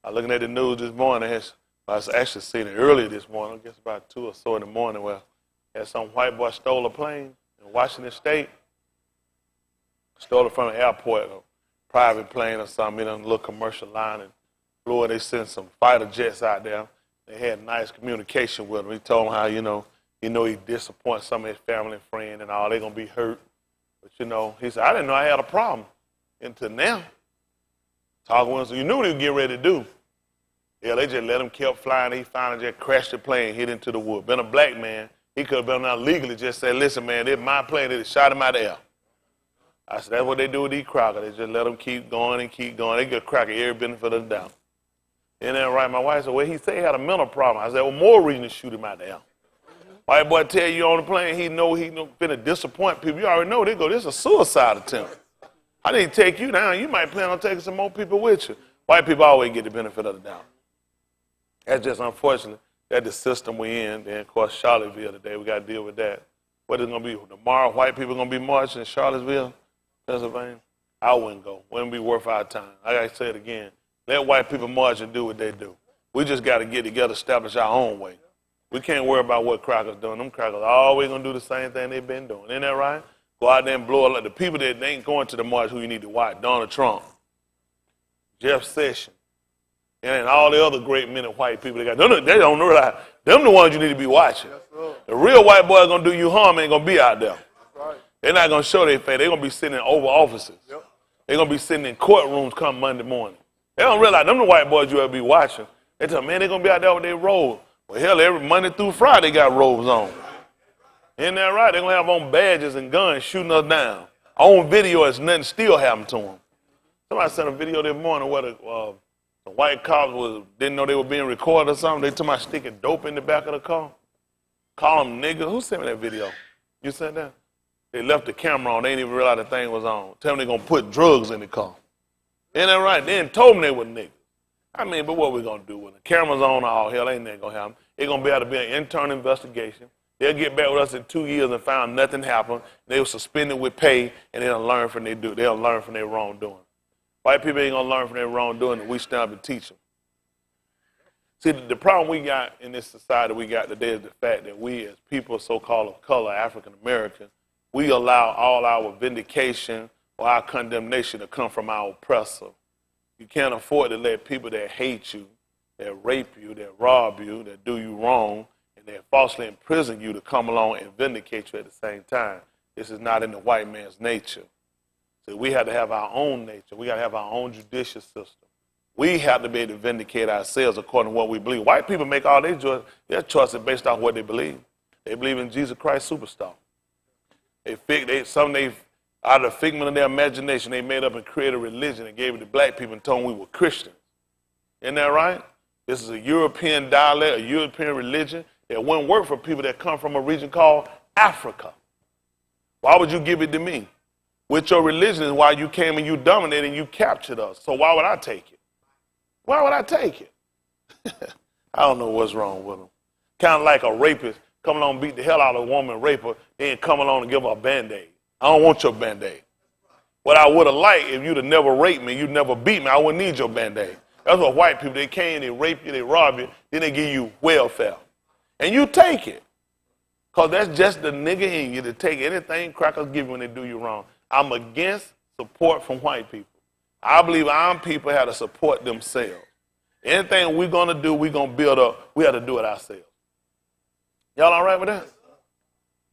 I was looking at the news this morning. I was actually seeing it earlier this morning, I guess about 2 or so in the morning, where some white boy stole a plane in Washington State. Stole it from an airport, a private plane or something, in a little commercial line, and flew it. They sent some fighter jets out there. They had nice communication with him. He told them how, he disappoints some of his family and friends and all. They're going to be hurt. But, he said, I didn't know I had a problem until now. Talking with him, so you knew what he was getting ready to do. Yeah, they just let him keep flying. He finally just crashed the plane, hit into the wood. Been a black man, he could have been out legally just said, listen, man, this is my plane. They shot him out of the air. I said, that's what they do with these crackers. They just let them keep going and keep going. They get cracker every benefit of the doubt. And then, right, my wife said, well, he said he had a mental problem. I said, well, more reason to shoot him out of the air. White boy tell you on the plane, he finna disappoint people. You already know, they go, this is a suicide attempt. I need to take you down. You might plan on taking some more people with you. White people always get the benefit of the doubt. That's just unfortunate. That's the system we're in. Then, of course, Charlottesville today, we got to deal with that. What is it going to be? Tomorrow, white people going to be marching in Charlottesville, Pennsylvania? I wouldn't go. Wouldn't be worth our time. I got to say it again. Let white people march and do what they do. We just got to get together, establish our own way. We can't worry about what crackers doing. Them crackers always going to do the same thing they've been doing. Isn't that right? Go out there and blow it like the people that ain't going to the march who you need to watch. Donald Trump, Jeff Sessions, and all the other great men and white people they got. They don't realize them the ones you need to be watching. The real white boy going to do you harm ain't going to be out there. They're not going to show their face. They're going to be sitting in Oval Offices. They're going to be sitting in courtrooms come Monday morning. They don't realize them the white boys you ever be watching. They tell man, they're going to be out there with their robes. Well, hell, every Monday through Friday they got robes on. Isn't that right? They're going to have on badges and guns shooting us down. On video, it's nothing still happened to them. Somebody sent a video this morning where the white cops didn't know they were being recorded or something. They told me sticking dope in the back of the car. Call them niggas. Who sent me that video? You sent that? They left the camera on. They didn't even realize the thing was on. Tell them they're going to put drugs in the car. Isn't that right? They didn't told them they were niggas. I mean, but what we going to do when the camera's on? Oh, hell, ain't that going to happen. It's going to be able to be an internal investigation. They'll get back with us in 2 years and find nothing happened. They were suspended with pay, and they'll learn from they'll learn from their wrongdoing. White people ain't going to learn from their wrongdoing, and we stand up and teach them. See, the problem we got in this society we got today is the fact that we as people so-called of color, African American, we allow all our vindication or our condemnation to come from our oppressor. You can't afford to let people that hate you, that rape you, that rob you, that do you wrong, and that falsely imprison you to come along and vindicate you at the same time. This is not in the white man's nature. So we have to have our own nature. We got to have our own judicial system. We have to be able to vindicate ourselves according to what we believe. White people make all their choices based on what they believe. They believe in Jesus Christ superstar. Out of the figment of their imagination, they made up and created a religion and gave it to black people and told them we were Christians. Isn't that right? This is a European dialect, a European religion that wouldn't work for people that come from a region called Africa. Why would you give it to me? With your religion is why you came and you dominated and you captured us. So why would I take it? Why would I take it? I don't know what's wrong with them. Kind of like a rapist come along and beat the hell out of a woman, rape her, then come along and give her a Band-Aid. I don't want your Band-Aid. What I would have liked if you'd have never raped me, you'd never beat me, I wouldn't need your Band-Aid. That's what white people, they came, they rape you, they rob you, then they give you welfare. And you take it. Because that's just the nigga in you to take anything crackers give you when they do you wrong. I'm against support from white people. I believe our people have to support themselves. Anything we're going to do, we're going to build up, we have to do it ourselves. Y'all all right with that?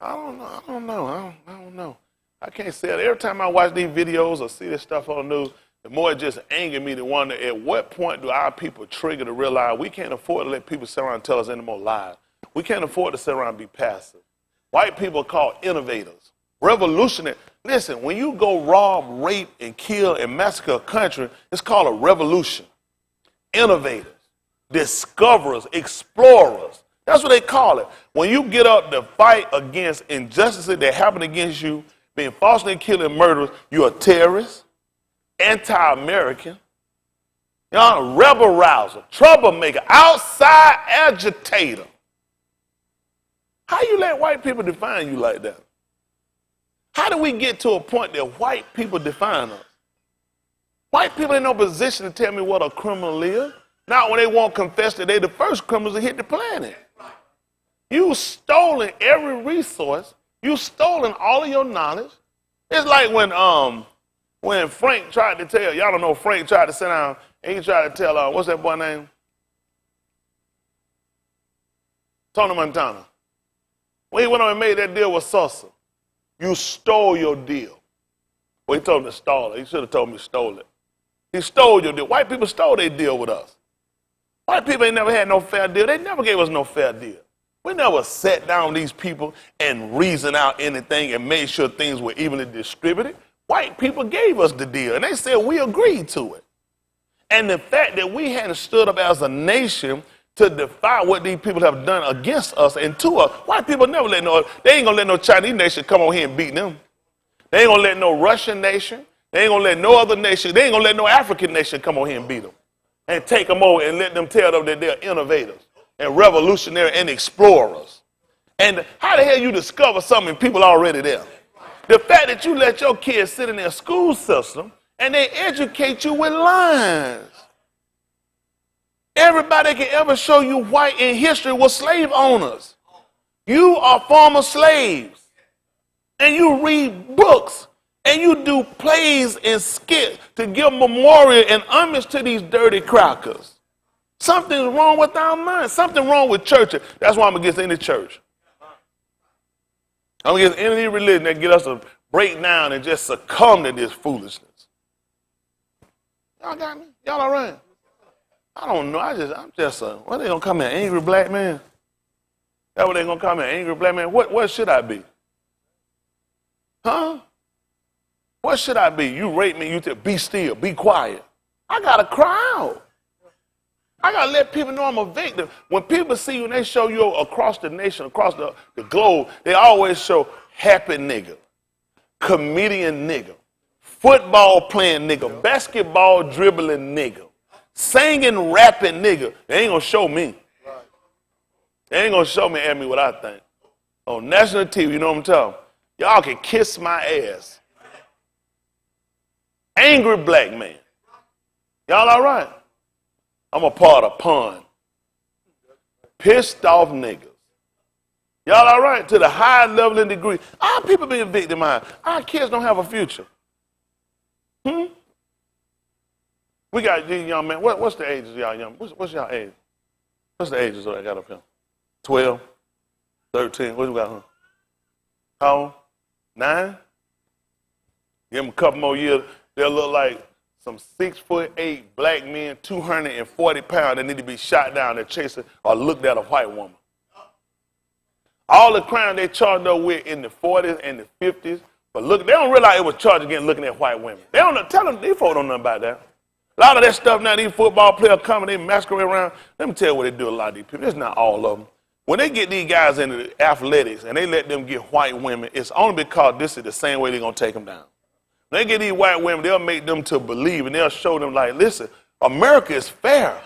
I don't know. I can't say it. Every time I watch these videos or see this stuff on the news, the more it just angers me to wonder at what point do our people trigger to realize we can't afford to let people sit around and tell us any more lies. We can't afford to sit around and be passive. White people are called innovators, revolutionary. Listen, when you go rob, rape, and kill and massacre a country, it's called a revolution. Innovators, discoverers, explorers. That's what they call it. When you get up to fight against injustices that happen against you, being falsely killed and murdered, you're a terrorist, anti-American, a rebel rouser, troublemaker, outside agitator. How you let white people define you like that? How do we get to a point that white people define us? White people ain't no position to tell me what a criminal is. Not when they won't confess that they the first criminals to hit the planet. You stolen every resource. You stolen all of your knowledge. It's like when Frank tried to tell, y'all don't know, Frank tried to sit down and he tried to tell, what's that boy name? Tony Montana. When he went on and made that deal with Sosa, you stole your deal. Well, he told him to stall it. He should have told me to stole it. He stole your deal. White people stole their deal with us. White people ain't never had no fair deal. They never gave us no fair deal. We never sat down with these people and reasoned out anything and made sure things were evenly distributed. White people gave us the deal, and they said we agreed to it. And the fact that we hadn't stood up as a nation to defy what these people have done against us and to us, white people never they ain't going to let no Chinese nation come on here and beat them. They ain't going to let no Russian nation, they ain't going to let no other nation, they ain't going to let no African nation come on here and beat them and take them over and let them tell them that they're innovators and revolutionary and explorers. And how the hell you discover something people already there? The fact that you let your kids sit in their school system and they educate you with lines. Everybody can ever show you white in history was slave owners. You are former slaves. And you read books. And you do plays and skits to give memorial and homage to these dirty crackers. Something's wrong with our minds. Something wrong with churches. That's why I'm against any church. I'm against any religion that get us to break down and just succumb to this foolishness. Y'all got me? Y'all all right? I don't know. I'm just what they gonna call me, an angry black man? That's what they gonna call me, an angry black man? What should I be? Huh? What should I be? You rape me, you tell be still, be quiet. I gotta cry out. I gotta let people know I'm a victim. When people see you and they show you across the nation, across the globe, they always show happy nigga, comedian nigga, football playing nigga, basketball dribbling nigga, singing, rapping nigga. They ain't gonna show me. They ain't gonna show me at me what I think. On national TV, you know what I'm talking? Y'all can kiss my ass. Angry black man. Y'all all right? I'm a part of pun. Pissed off niggas. Y'all all right? To the high level and degree. Our people being victimized. Our kids don't have a future. We got these young men. What's the ages of y'all young? What's y'all age? What's the ages that I got up here? 12, 13. What we got, huh? How old? 9? Give them a couple more years. They'll look like some 6'8" black men, 240 pounds that need to be shot down and chased or looked at a white woman. All the crime they charged up with in the 40s and the 50s, but look, they don't realize it was charged against looking at white women. They don't tell them, these folks don't know about that. A lot of that stuff now, these football players coming, they masquerade around. Let me tell you what they do, a lot of these people. It's not all of them. When they get these guys into athletics and they let them get white women, it's only because this is the same way they're going to take them down. When they get these white women, they'll make them to believe and they'll show them like, listen, America is fair.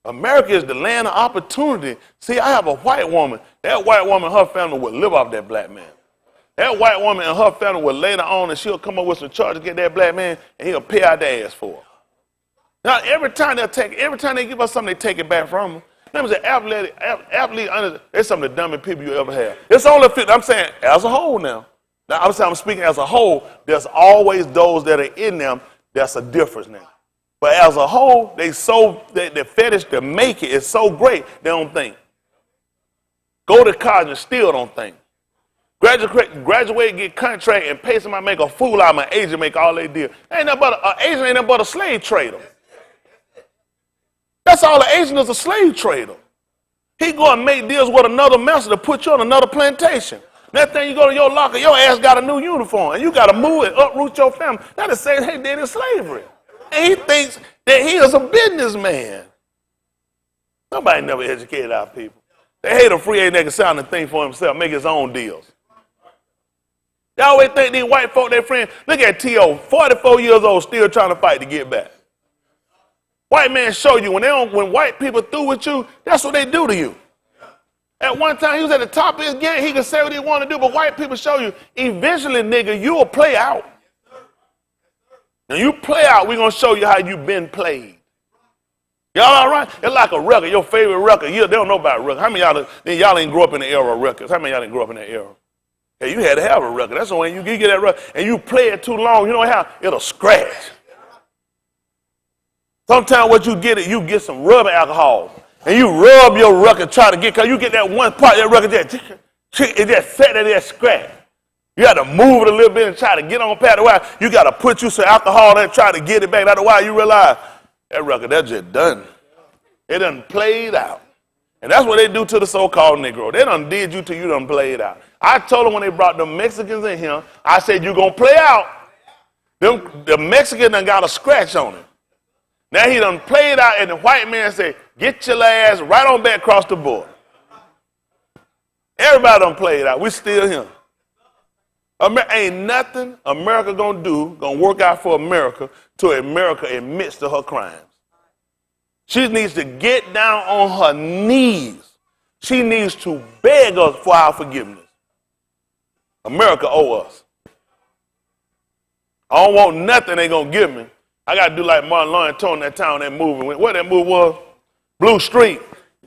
America is the land of opportunity. See, I have a white woman. That white woman and her family will live off that black man. That white woman and her family will later on and she'll come up with some charge to get that black man and he'll pay out their ass for it. Now, every time they give us something, they take it back from them. Let me say, athlete, it's some of the dumbest people you ever have. It's only, I'm saying, as a whole now. Now, I'm speaking as a whole, there's always those that are in them, that's a difference now. But as a whole, the fetish to make it is so great, they don't think. Go to college and still don't think. Graduate, get contract, and pay somebody make a fool out of an agent, make all they deal. An agent ain't nothing but a slave trader. That's all an agent is, a slave trader. He go and make deals with another master to put you on another plantation. That thing you go to your locker, your ass got a new uniform, and you got to move and uproot your family. That is saying he did in slavery. And he thinks that he is a businessman. Nobody never educated our people. They hate a free agent that can sound and think for himself, make his own deals. They always think these white folk, their friends. Look at T.O., 44 years old, still trying to fight to get back. White men show you, when white people through with you, that's what they do to you. At one time, he was at the top of his game. He could say what he wanted to do, but white people show you, eventually, nigga, you will play out. Now, you play out, we're going to show you how you've been played. Y'all all right? It's like a record, your favorite record. They don't know about records. How many of y'all ain't grow up in the era of records? How many of y'all didn't grow up in that era? Yeah, you had to have a record. That's the way you get that record. And you play it too long, you know how? It'll scratch. Sometimes what you get some rubbing alcohol. And you rub your record, try to get, because you get that one part of that record, it just set there, that scratch. You got to move it a little bit and try to get on past the wire. You got to put you some alcohol in and try to get it back. After a while, you realize that record, that's just done. It done played out. And that's what they do to the so-called Negro. They done did you till you done played out. I told them when they brought the Mexicans in here, I said, you going to play out. The Mexican done got a scratch on him. Now he done played out, and the white man said, get your ass right on back across the board. Everybody done played out. We still here. Ain't nothing America gonna do, gonna work out for America till America admits to her crimes. She needs to get down on her knees. She needs to beg us for our forgiveness. America owe us. I don't want nothing they gonna give me. I got to do like Martin Lawrence told that town that movie. What that movie was? Blue Street.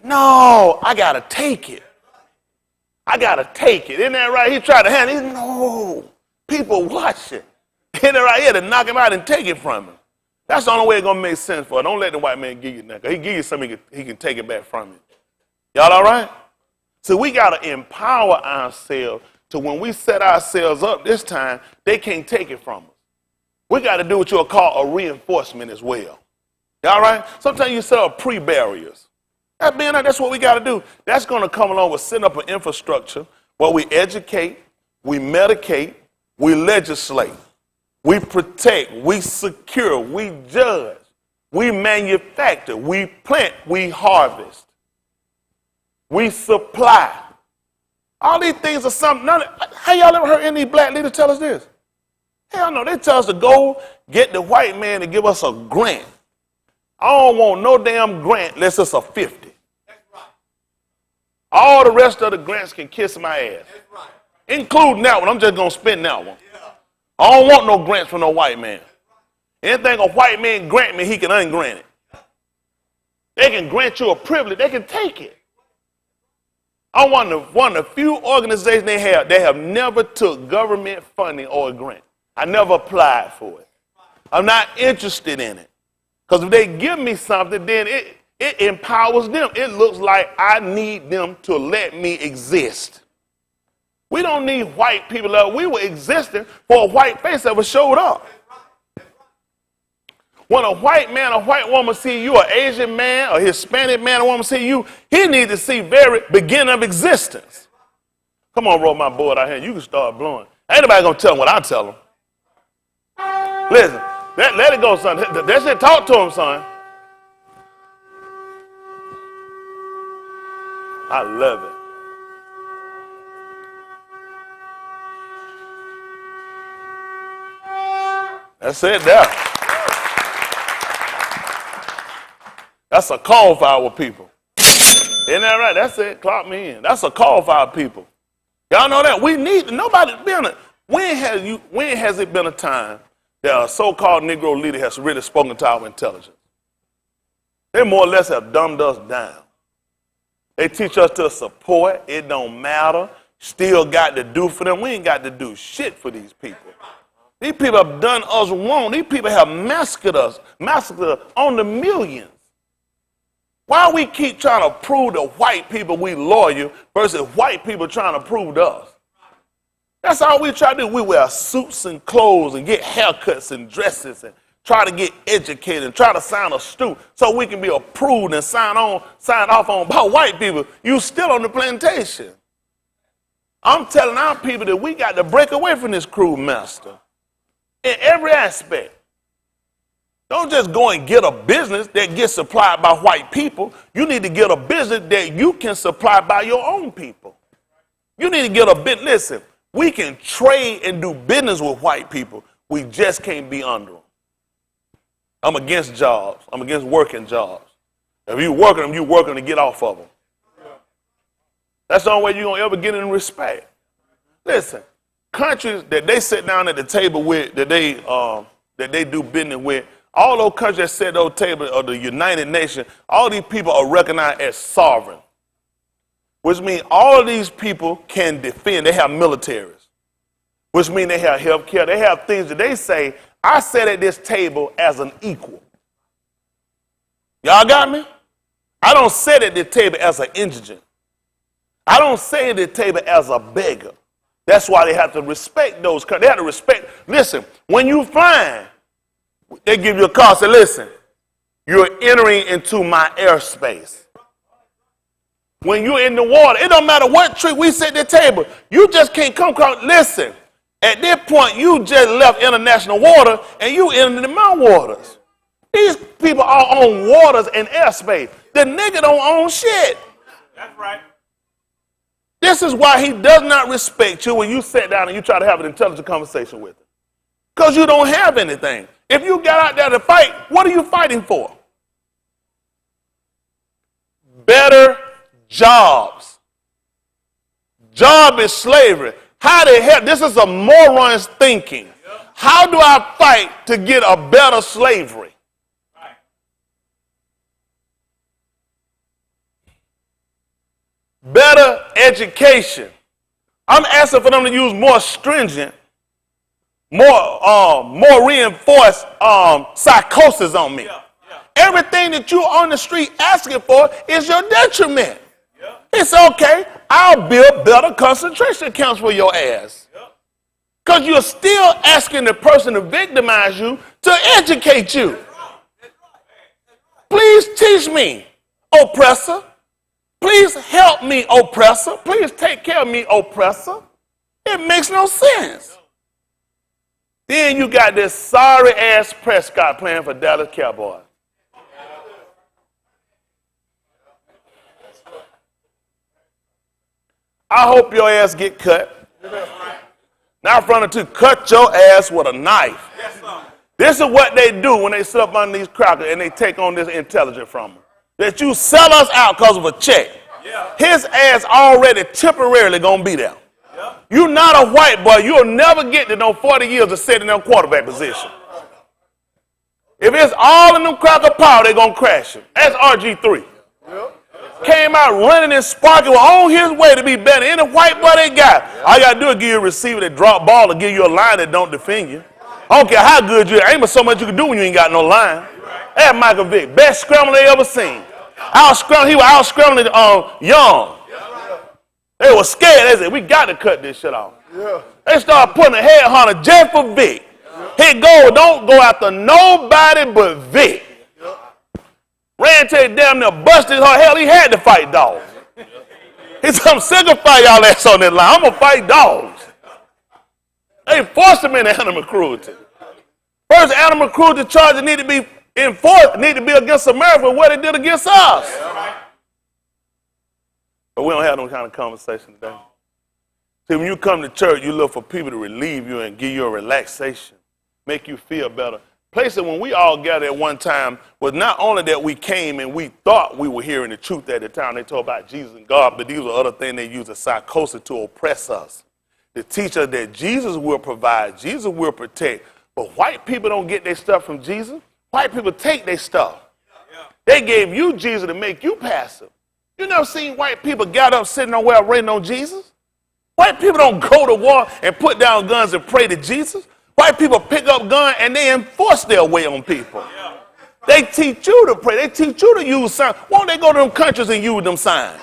No, I got to take it. I got to take it. Isn't that right? He tried to hand it. No. People watch it. Isn't that right? He had to knock him out and take it from him. That's the only way it's going to make sense for it. Don't let the white man give you nothing. He give you something he can take it back from you. Y'all all right? So we got to empower ourselves to when we set ourselves up this time, they can't take it from us. We got to do what you'll call a reinforcement as well. All right? Sometimes you set up pre-barriers. That's what we got to do. That's going to come along with setting up an infrastructure where we educate, we medicate, we legislate, we protect, we secure, we judge, we manufacture, we plant, we harvest, we supply. All these things are something. How y'all ever heard any black leader tell us this? Hell no, they tell us to go get the white man to give us a grant. I don't want no damn grant unless it's a 50. That's right. All the rest of the grants can kiss my ass. That's right. Including that one. I'm just going to spend that one. Yeah. I don't want no grants from no white man. Anything a white man grant me, he can ungrant it. They can grant you a privilege. They can take it. I'm one of the few organizations they have never took government funding or a grant. I never applied for it. I'm not interested in it. Because if they give me something, then it empowers them. It looks like I need them to let me exist. We don't need white people. We were existing for a white face that was showed up. When a white man or white woman see you, an Asian man or Hispanic man or woman see you, he needs to see very beginning of existence. Come on, roll my board out here. You can start blowing. Ain't nobody going to tell them what I tell them. Listen, let it go, son. That shit, talk to him, son. I love it. That's it there. That's a call for our people. Isn't that right? That's it. Clock me in. That's a call for our people. Y'all know that? We need nobody been a, when has it been a time that a so-called Negro leader has really spoken to our intelligence? They more or less have dumbed us down. They teach us to support. It don't matter. Still got to do for them. We ain't got to do shit for these people. These people have done us wrong. These people have massacred us on the millions. Why we keep trying to prove to white people we loyal versus white people trying to prove to us? That's all we try to do. We wear suits and clothes and get haircuts and dresses and try to get educated and try to sound astute so we can be approved and signed off on by white people. You still on the plantation. I'm telling our people that we got to break away from this cruel master in every aspect. Don't just go and get a business that gets supplied by white people. You need to get a business that you can supply by your own people. You need to get a business. Listen, we can trade and do business with white people. We just can't be under them. I'm against jobs. I'm against working jobs. If you working them, you working to get off of them. That's the only way you're going to ever get in respect. Listen, countries that they sit down at the table with, that they do business with, All those countries that sit at those tables of the United Nations, all these people are recognized as sovereign, which means all of these people can defend. They have militaries, which means they have health care. They have things that they say, I sit at this table as an equal. Y'all got me? I don't sit at the table as an indigent. I don't sit at the table as a beggar. That's why they have to respect those countries. They have to respect. Listen, when you flying, they give you a call, say, listen, you're entering into my airspace. When you're in the water, it don't matter what trick we sit at the table. You just can't come across. Listen, at this point, you just left international water and you entered my waters. These people are on waters and airspace. The nigga don't own shit. That's right. This is why he does not respect you when you sit down and you try to have an intelligent conversation with him. Because you don't have anything. If you got out there to fight, what are you fighting for? Better jobs. Job is slavery. How the hell? This is a moron's thinking. How do I fight to get a better slavery? Better education. I'm asking for them to use more stringent, more reinforced psychosis on me. Everything that you on the street asking for is your detriment. It's okay. I'll build better concentration camps for your ass. Because you're still asking the person to victimize you to educate you. Please teach me, oppressor. Please help me, oppressor. Please take care of me, oppressor. It makes no sense. Then you got this sorry-ass Prescott playing for Dallas Cowboys. I hope your ass get cut. Now in front of you, cut your ass with a knife. This is what they do when they sit up on these crackers and they take on this intelligence from them. That you sell us out because of a check. His ass already temporarily gonna be there. You're not a white boy. You'll never get to no 40 years of sitting in their quarterback position. If it's all in them cracker power, they're gonna crash him. That's RG3. Came out running and sparking, on his way to be better than any white boy they got. All you gotta do is give you a receiver that drop ball or give you a line that don't defend you. I don't care how good you are. Ain't but so much you can do when you ain't got no line. That's Michael Vick, best scrambler they ever seen. He was out scrambling Young. They were scared. They said, we got to cut this shit off. They started putting a headhunter just for Vic. Hit goal, don't go after nobody but Vic. Ran to it damn near busted her. Hell, he had to fight dogs. He said, I'm sick of fighting y'all ass on that line. I'm going to fight dogs. They forced him into animal cruelty. First animal cruelty charges need to be enforced, need to be against America for what it did against us. But we don't have no kind of conversation today. See, when you come to church, you look for people to relieve you and give you a relaxation, make you feel better. Places when we all gathered at one time was not only that we came and we thought we were hearing the truth at the time. They talk about Jesus and God, but these were other things they use as psychosis to oppress us, to teach us that Jesus will provide, Jesus will protect. But white people don't get their stuff from Jesus. White people take their stuff. They gave you Jesus to make you passive. You never seen white people get up sitting nowhere waiting on Jesus? White people don't go to war and put down guns and pray to Jesus. White people pick up guns and they enforce their way on people. They teach you to pray. They teach you to use signs. Won't they go to them countries and use them signs?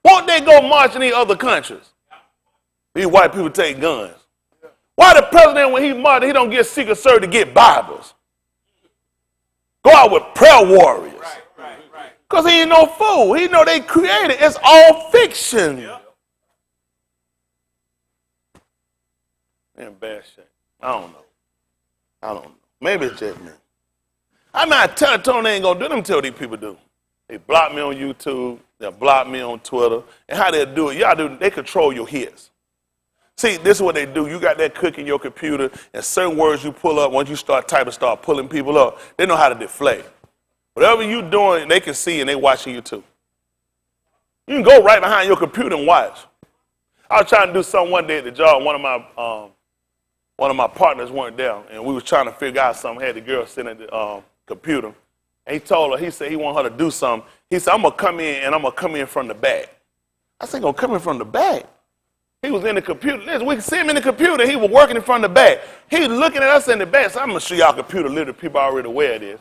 Won't they go march in these other countries? These white people take guns. Why the president, when he marches, he don't get Secret Service to get Bibles? Go out with prayer warriors. Because he ain't no fool. He know they created. It's all fiction. In bad shape. I don't know. Maybe it's just me. I'm not telling they ain't going to do them until these people do. They block me on YouTube. They'll block me on Twitter. And how they do it, they control your hits. See, this is what they do. You got that cook in your computer, and certain words you pull up, once you start typing, start pulling people up, they know how to deflect. Whatever you doing, they can see, and they watching you too. You can go right behind your computer and watch. I was trying to do something one day at the job. One of my one of my partners weren't there, and we was trying to figure out something. Had the girl sitting at the computer, and he told her, he said he wanted her to do something. He said, I'm going to come in, and I'm going to come in from the back. I said, going to come in from the back? He was in the computer. Listen, we could see him in the computer. He was working in front of the back. He was looking at us in the back. So I'm going to show y'all computer literally. People already aware of this.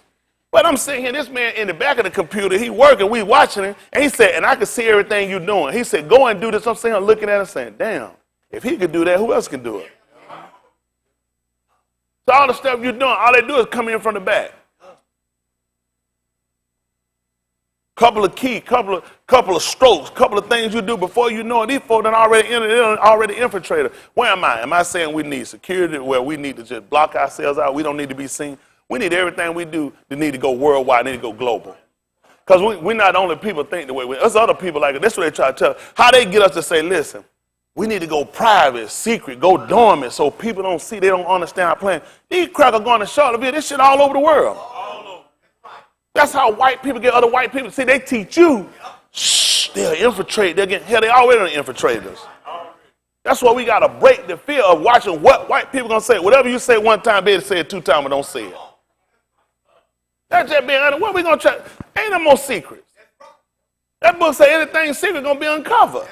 But I'm sitting here, this man in the back of the computer, he working, we watching him, and he said, and I can see everything you're doing. He said, go and do this. I'm sitting here looking at him saying, damn, if he could do that, who else can do it? So all the stuff you're doing, all they do is come in from the back. Couple of keys, couple of strokes, couple of things you do before you know it. These folks done already infiltrated. Where am I? Am I saying we need security where we need to just block ourselves out? We don't need to be seen. We need everything we do to need to go worldwide, need to go global. Because we're not only people think the way we, there's other people like it. That's what they try to tell us. How they get us to say, listen, we need to go private, secret, go dormant so people don't see, they don't understand our plan. These crackers going to Charlottesville, this shit all over the world. That's how white people get other white people. See, they teach you, shh, they'll infiltrate. They'll get, hell, they already infiltrate us. That's why we got to break the fear of watching what white people going to say. Whatever you say one time, be able to say it 2 times, but don't say it. That's just being honest. What we going to try? Ain't no more secrets. That book say anything secret going to be uncovered.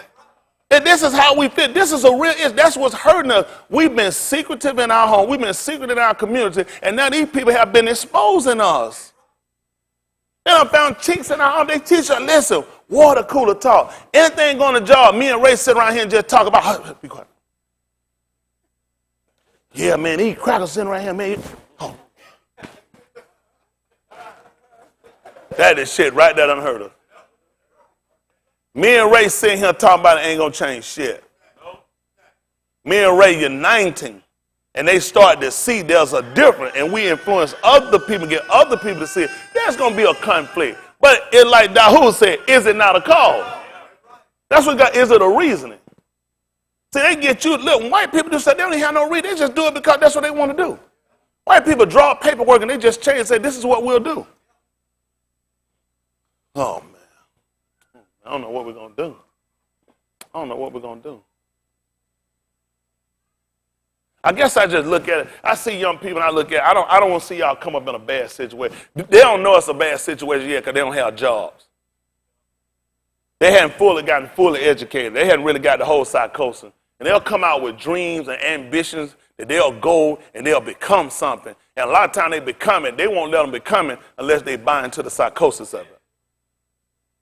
And this is how we fit. This is a real, that's what's hurting us. We've been secretive in our home. We've been secretive in our community. And now these people have been exposing us. They done found chinks in our home. They teach us, listen, water cooler talk. Anything going to job, me and Ray sit around here and just talk about, be quiet. Yeah, man, these crackers sitting right here, man. Oh. That is shit right there unheard of. Me and Ray sitting here talking about it ain't going to change shit. Me and Ray uniting. And they start to see there's a difference, and we influence other people, get other people to see it. There's going to be a conflict. But it's like Dahu said, is it not a cause? That's what got, is it a reasoning? See, they get you, look, white people just say they don't even have no reason. They just do it because that's what they want to do. White people draw paperwork and they just change and say, this is what we'll do. Oh, man. I don't know what we're going to do. I don't know what we're going to do. I guess I just look at it. I see young people and I look at it. I don't want to see y'all come up in a bad situation. They don't know it's a bad situation yet because they don't have jobs. They hadn't gotten fully educated. They hadn't really got the whole psychosis. And they'll come out with dreams and ambitions that they'll go and they'll become something. And a lot of times they become it. They won't let them become it unless they buy into the psychosis of it.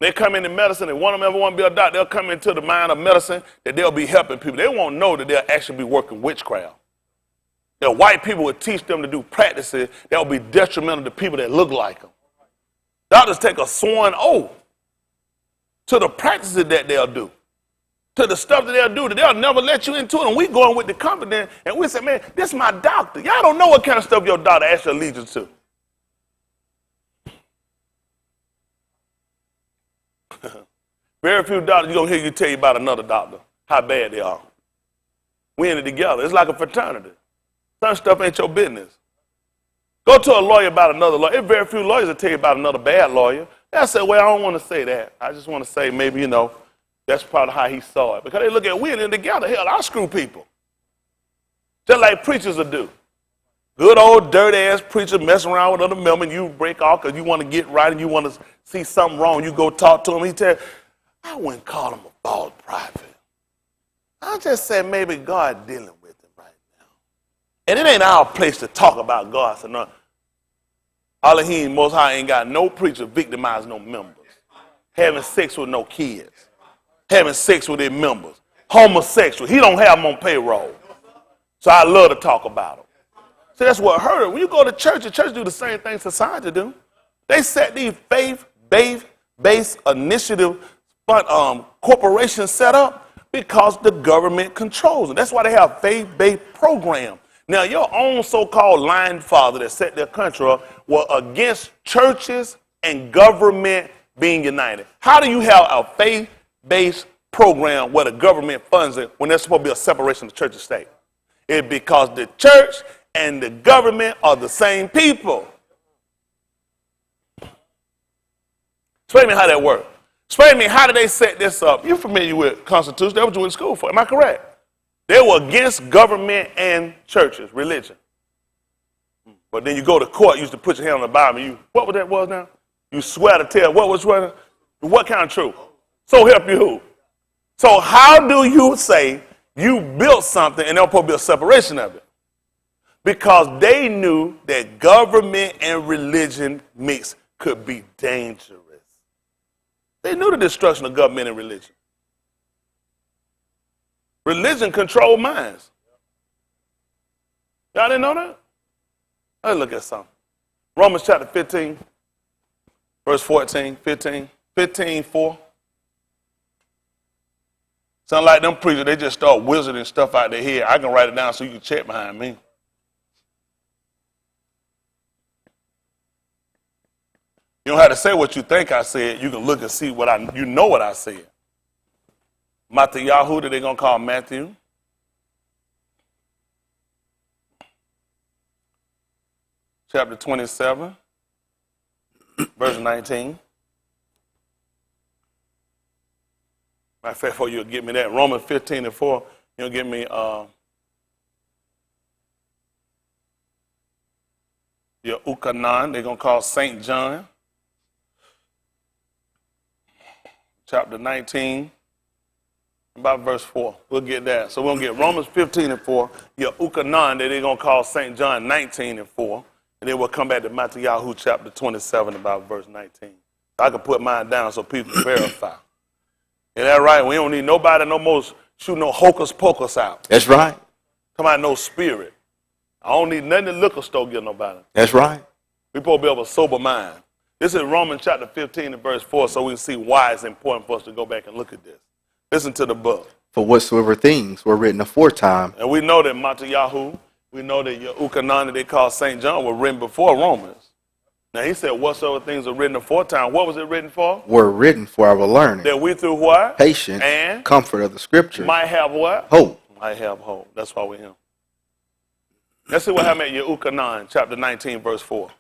They come into medicine and one of them ever want to be a doctor. They'll come into the mind of medicine that they'll be helping people. They won't know that they'll actually be working witchcraft. That white people would teach them to do practices that will be detrimental to people that look like them. Doctors take a sworn oath to the practices that they'll do, to the stuff that they'll do, that they'll never let you into it. And we go in with the confidence and we say, man, this is my doctor. Y'all don't know what kind of stuff your doctor asks your allegiance to. Very few doctors, you're going to hear you tell you about another doctor, how bad they are. We in it together. It's like a fraternity. Some stuff ain't your business. Go to a lawyer about another lawyer. There's very few lawyers that tell you about another bad lawyer. They'll say, well, I don't want to say that. I just want to say maybe, that's probably how he saw it. Because they look at we in it together. Hell, I screw people. Just like preachers will do. Good old dirty-ass preacher messing around with other members. You break off because you want to get right and you want to see something wrong. You go talk to him. He tell you, I wouldn't call him a false prophet. I just said maybe God dealing with him right now. And it ain't our place to talk about God. So no, Elohim Most High ain't got no preacher victimize no members. Having sex with no kids. Having sex with their members. Homosexual. He don't have them on payroll. So I love to talk about them. See, that's what hurt her. When you go to church, the church do the same thing society do. They set these faith-based initiative corporations set up because the government controls them. That's why they have faith-based program. Now, your own so-called lying father that set their country up were against churches and government being united. How do you have a faith-based program where the government funds it when there's supposed to be a separation of church and state? It's because the church and the government are the same people. Explain to me how that works. Explain to me how did they set this up? You're familiar with Constitution. That's what you went to school for. Am I correct? They were against government and churches, religion. But then you go to court, you used to put your hand on the Bible, and what was that was now? You swear to tell what was what? What kind of truth? So help you who? So how do you say you built something and they're supposed to be a separation of it? Because they knew that government and religion mixed could be dangerous. They knew the destruction of government and religion. Religion controlled minds. Y'all didn't know that? Let's look at something. Romans chapter 15, verse 14, 4. Sound like them preachers, they just start wizarding stuff out their head. I can write it down so you can check behind me. You don't have to say what you think I said. You can look and see what you know what I said. Matthew, that they're going to call Matthew. Chapter 27, verse 19. Matter of fact, before you'll get me that, Romans 15 and 4, you'll give me your Ukanan, they're going to call St. John. Chapter 19, about verse 4. We'll get that. So we'll get Romans 15 and 4, your Ukanan, that they're going to call St. John 19 and 4. And then we'll come back to Matthew chapter 27, about verse 19. I can put mine down so people can verify. Is that right? We don't need nobody no more shoot no hocus pocus out. That's right. Come out no spirit. I don't need nothing in the liquor store get nobody. That's right. We supposed to be of a sober mind. This is Romans chapter 15 and verse 4, so we can see why it's important for us to go back and look at this. Listen to the book. For whatsoever things were written aforetime. And we know that Matthew, we know that your Ukanani they call St. John were written before Romans. Now he said whatsoever things are written aforetime. What was it written for? Were written for our learning. That we through what? Patience and comfort of the scripture. Might have what? Hope. Might have hope. That's why we're here. Let's see what happened at your Ukanan, chapter 19, verse 4.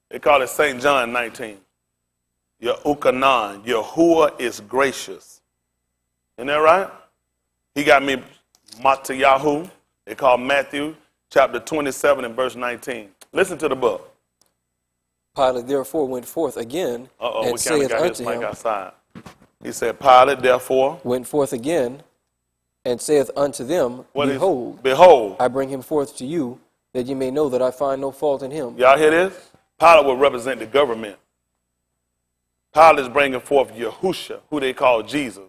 They call it St. John 19. Your Ukanan, Yahuwah is gracious. Isn't that right? He got me Matthew. They call Matthew chapter 27 and verse 19. Listen to the book. Pilate therefore went forth again and saith unto him. Outside. He said, Pilate therefore went forth again and saith unto them, Behold, I bring him forth to you, that ye may know that I find no fault in him. Y'all hear this? Pilate will represent the government. Pilate is bringing forth Yahusha, who they call Jesus,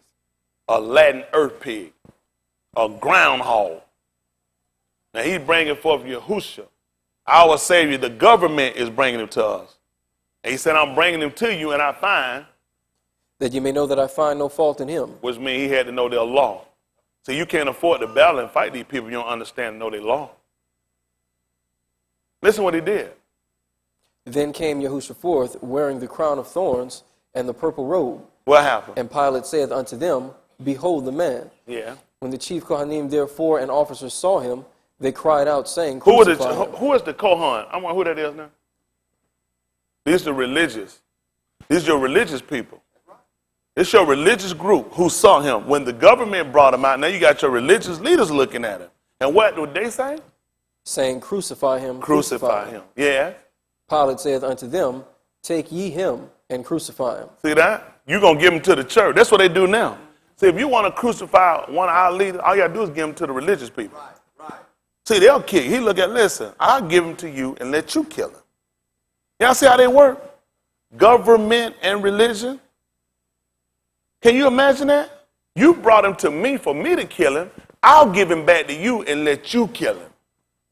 a Latin earth pig, a groundhog. Now he's bringing forth Yahusha, our Savior. The government is bringing him to us. And he said, I'm bringing him to you, and I find that you may know that I find no fault in him. Which means he had to know their law. So you can't afford to battle and fight these people you don't understand and know their law. Listen what he did. Then came Yahusha forth, wearing the crown of thorns and the purple robe. What happened? And Pilate saith unto them, Behold the man. Yeah. When the chief Kohanim therefore and officers saw him, they cried out, saying, Who is the Kohan? I wonder who that is now. These are the religious. These are your religious people. It's your religious group who saw him. When the government brought him out, now you got your religious leaders looking at him. And what would they say? Saying, Crucify him. Crucify him. Yeah. Pilate saith unto them, Take ye him and crucify him. See that? You're going to give him to the church. That's what they do now. See, if you want to crucify one of our leaders, all you got to do is give him to the religious people. Right. See, they'll kill you. He look at, listen, I'll give him to you and let you kill him. Y'all see how they work? Government and religion. Can you imagine that? You brought him to me for me to kill him. I'll give him back to you and let you kill him.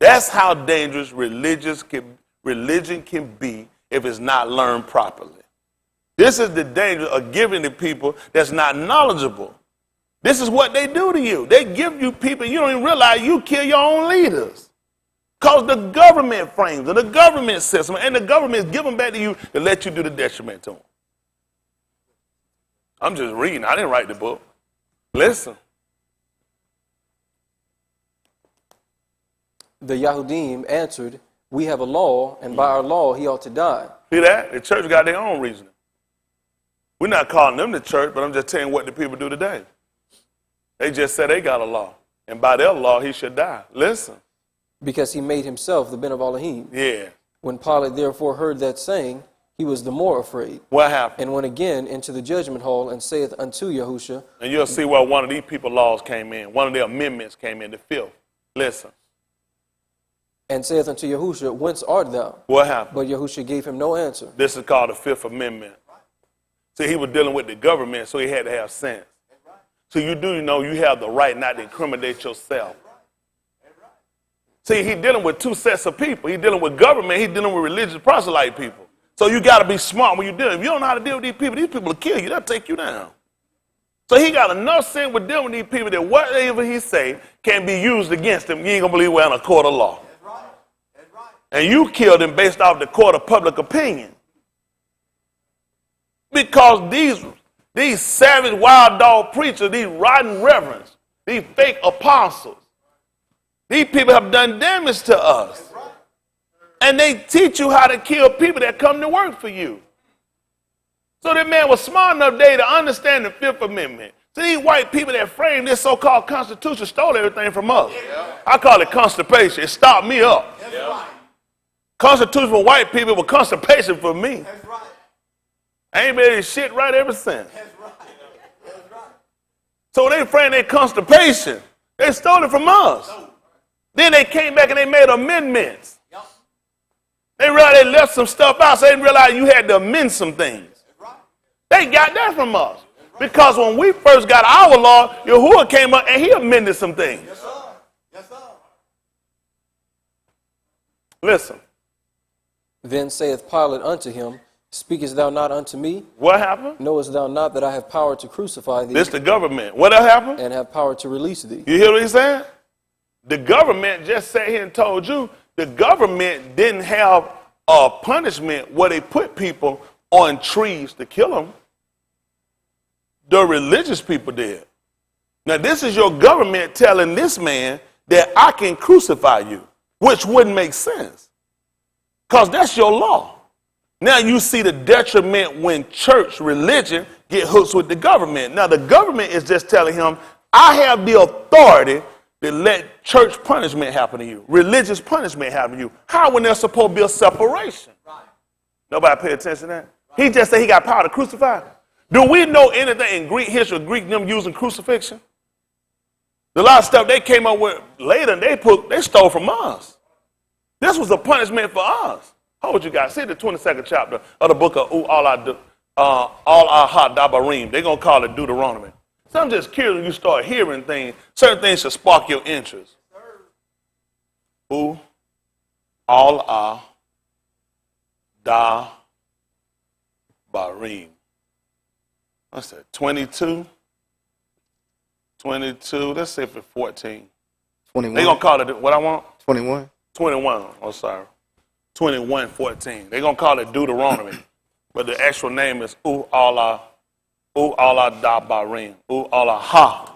That's how dangerous religion can be if it's not learned properly. This is the danger of giving to people that's not knowledgeable. This is what they do to you. They give you people, you don't even realize you kill your own leaders. Because the government frames and the government system and the government is giving back to you to let you do the detriment to them. I'm just reading. I didn't write the book. Listen. The Yahudim answered, We have a law, and by our law he ought to die. See that? The church got their own reasoning. We're not calling them the church, but I'm just telling you what the people do today. They just said they got a law. And by their law, he should die. Listen. Because he made himself the Ben of Elohim. Yeah. When Pilate therefore heard that saying, he was the more afraid. What happened? And went again into the judgment hall and saith unto Yahusha. And you'll see where one of these people's laws came in. One of their amendments came in, the fifth. Listen. And saith unto Yahusha, whence art thou? What happened? But Yahusha gave him no answer. This is called the Fifth Amendment. See, he was dealing with the government, so he had to have sense. So you know you have the right not to incriminate yourself. See, he's dealing with two sets of people. He's dealing with government. He's dealing with religious proselyte people. So you got to be smart when you're dealing. If you don't know how to deal with these people will kill you. They'll take you down. So he got enough sense with dealing with these people that whatever he say can be used against him. You ain't going to believe we're in a court of law. That's right. That's right. And you killed him based off the court of public opinion. Because these savage wild dog preachers, these rotten reverends, these fake apostles, these people have done damage to us. And they teach you how to kill people that come to work for you. So that man was smart enough today to understand the Fifth Amendment. So these white people that framed this so-called Constitution stole everything from us. Yeah. I call it constipation. It stopped me up. Yeah. Constitution for white people was constipation for me. That's right. I ain't been able to shit right ever since. That's right. That's right. So they framed their constipation. They stole it from us. Then they came back and they made amendments. Yep. They realized they left some stuff out, so they didn't realize you had to amend some things. Right. They got that from us. Because when we first got our law, Yahuwah came up and he amended some things. Yes, sir. Yes, sir. Listen. Then saith Pilate unto him, speakest thou not unto me? What happened? Knowest thou not that I have power to crucify thee? This the government. What happened? And have power to release thee. You hear what he's saying? The government just sat here and told you the government didn't have a punishment where they put people on trees to kill them. The religious people did. Now this is your government telling this man that I can crucify you, which wouldn't make sense because that's your law. Now you see the detriment when church religion get hooked with the government. Now the government is just telling him, I have the authority to let church punishment happen to you, religious punishment happen to you. How when there's supposed to be a separation? Right. Nobody pay attention to that? Right. He just said he got power to crucify. Do we know anything in Greek history, Greek them using crucifixion? The lot of stuff they came up with later, they stole from us. This was a punishment for us. How would you guys see the 22nd chapter of the book of Al Dabarim? They're going to call it Deuteronomy. So I'm just curious when you start hearing things, certain things should spark your interest. Al Dabarim. What's that? 22? 22. Let's say for 14. 21. They're going to call it what I want? 21. 21. Oh, sorry. 21:14. They're going to call it Deuteronomy. But the actual name is U'ala Dabarim. U'alaha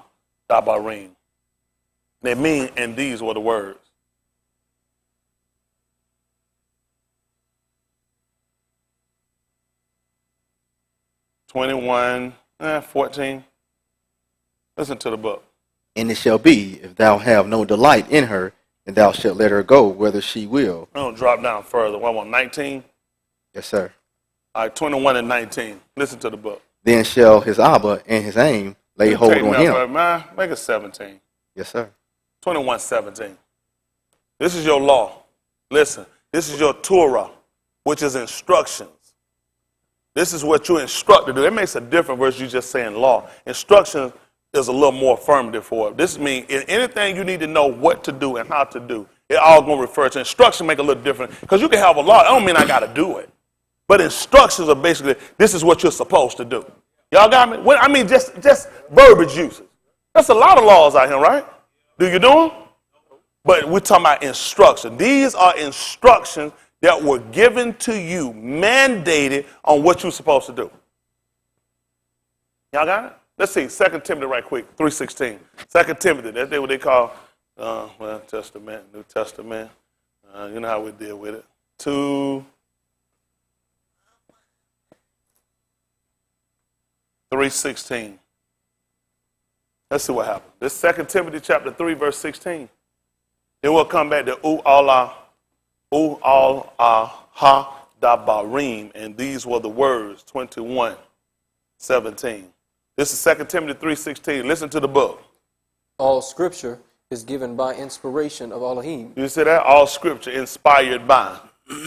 Dabarim. They mean, and these were the words. (21, 14). Listen to the book. And it shall be, if thou have no delight in her, and thou shalt let her go, whether she will. I don't drop down further. What, I want 19? Yes, sir. All right, 21 and 19. Listen to the book. Then shall his Abba and his aim lay hold on him. Man, make it 17. Yes, sir. 21:17. This is your law. Listen, this is your Torah, which is instructions. This is what you instruct to do. It makes a difference versus you just saying law. Instruction is a little more affirmative for it. This means anything you need to know what to do and how to do, it all going to refer to instruction. Make a little different because you can have a law. I don't mean I got to do it, but instructions are basically this is what you're supposed to do. Y'all got me? I mean just verbiage uses. That's a lot of laws out here, right? Do you do them? But we're talking about instruction. These are instructions that were given to you, mandated on what you're supposed to do. Y'all got it? Let's see, 2 Timothy right quick, 3:16. 2 Timothy, that's what they call, Testament, New Testament. You know how we deal with it. 3:16. Let's see what happens. This 2 Timothy chapter 3, verse 16. Then we'll come back to ha dabarim, and these were the words, 21:17. This is 2 Timothy 3:16. Listen to the book. All scripture is given by inspiration of Elohim. You see that? All scripture inspired by.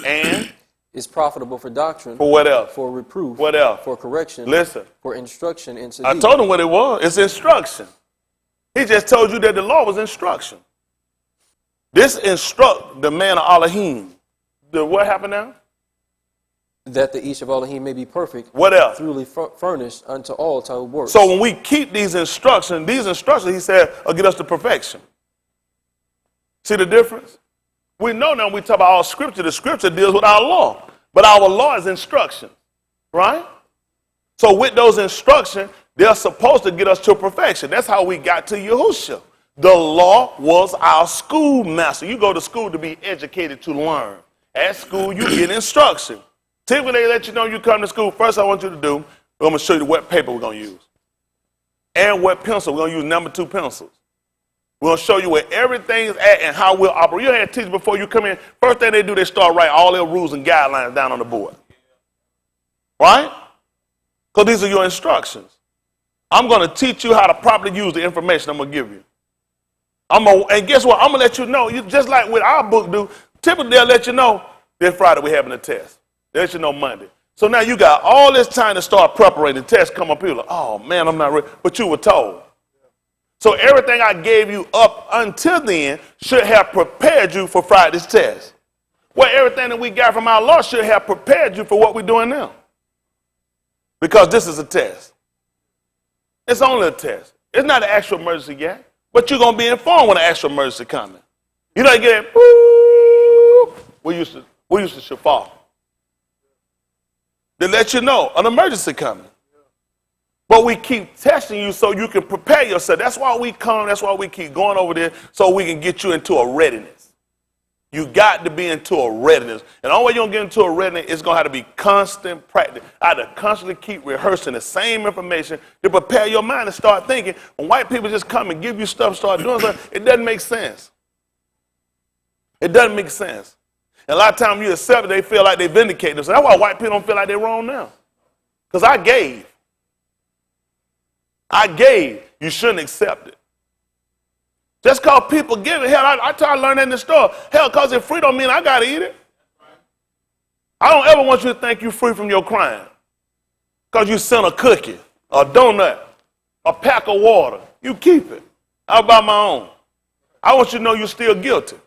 And? Is profitable for doctrine. For what else? For reproof. What else? For correction. Listen. For instruction in I told him what it was. It's instruction. He just told you that the law was instruction. This instruct the man of Elohim. What happened now? That the each of Elohim may be perfect. What else? Truly furnished unto all type of works. So when we keep these instructions, he said, will get us to perfection. See the difference? We know now when we talk about all scripture, the scripture deals with our law. But our law is instruction, right? So with those instructions, they're supposed to get us to perfection. That's how we got to Yahushua. The law was our schoolmaster. You go to school to be educated to learn. At school, you get instruction. Typically, they let you know you come to school. First, I want you to do, I'm going to show you what paper we're going to use. And what pencil. We're going to use number 2 pencils. We're going to show you where everything's at and how we'll operate. You had to teach before you come in. First thing they do, they start writing all their rules and guidelines down on the board. Right? Because these are your instructions. I'm going to teach you how to properly use the information I'm going to give you. And guess what? I'm going to let you know, just like with our book do, typically they'll let you know this Friday we're having a test. They'll let you know Monday. So now you got all this time to start preparing. The test come up here like, oh man, I'm not ready. But you were told. So everything I gave you up until then should have prepared you for Friday's test. Well, everything that we got from our law should have prepared you for what we're doing now. Because this is a test. It's only a test. It's not an actual emergency yet. But you're going to be informed when an actual emergency comes. You know, you get it, we used to shafar. They let you know an emergency coming. But we keep testing you so you can prepare yourself. That's why we come. That's why we keep going over there so we can get you into a readiness. You got to be into a readiness. And the only way you're going to get into a readiness is going to have to be constant practice. I have to constantly keep rehearsing the same information to prepare your mind to start thinking. When white people just come and give you stuff, start doing something, it doesn't make sense. It doesn't make sense. And a lot of times you accept it, they feel like they vindicate themselves. That's why white people don't feel like they're wrong now. Because I gave. You shouldn't accept it. Just because people give it, hell, I try to learn that in the store. Hell, because it's free don't mean I got to eat it. I don't ever want you to think you're free from your crime. Because you sent a cookie, a donut, a pack of water. You keep it. I'll buy my own. I want you to know you're still guilty.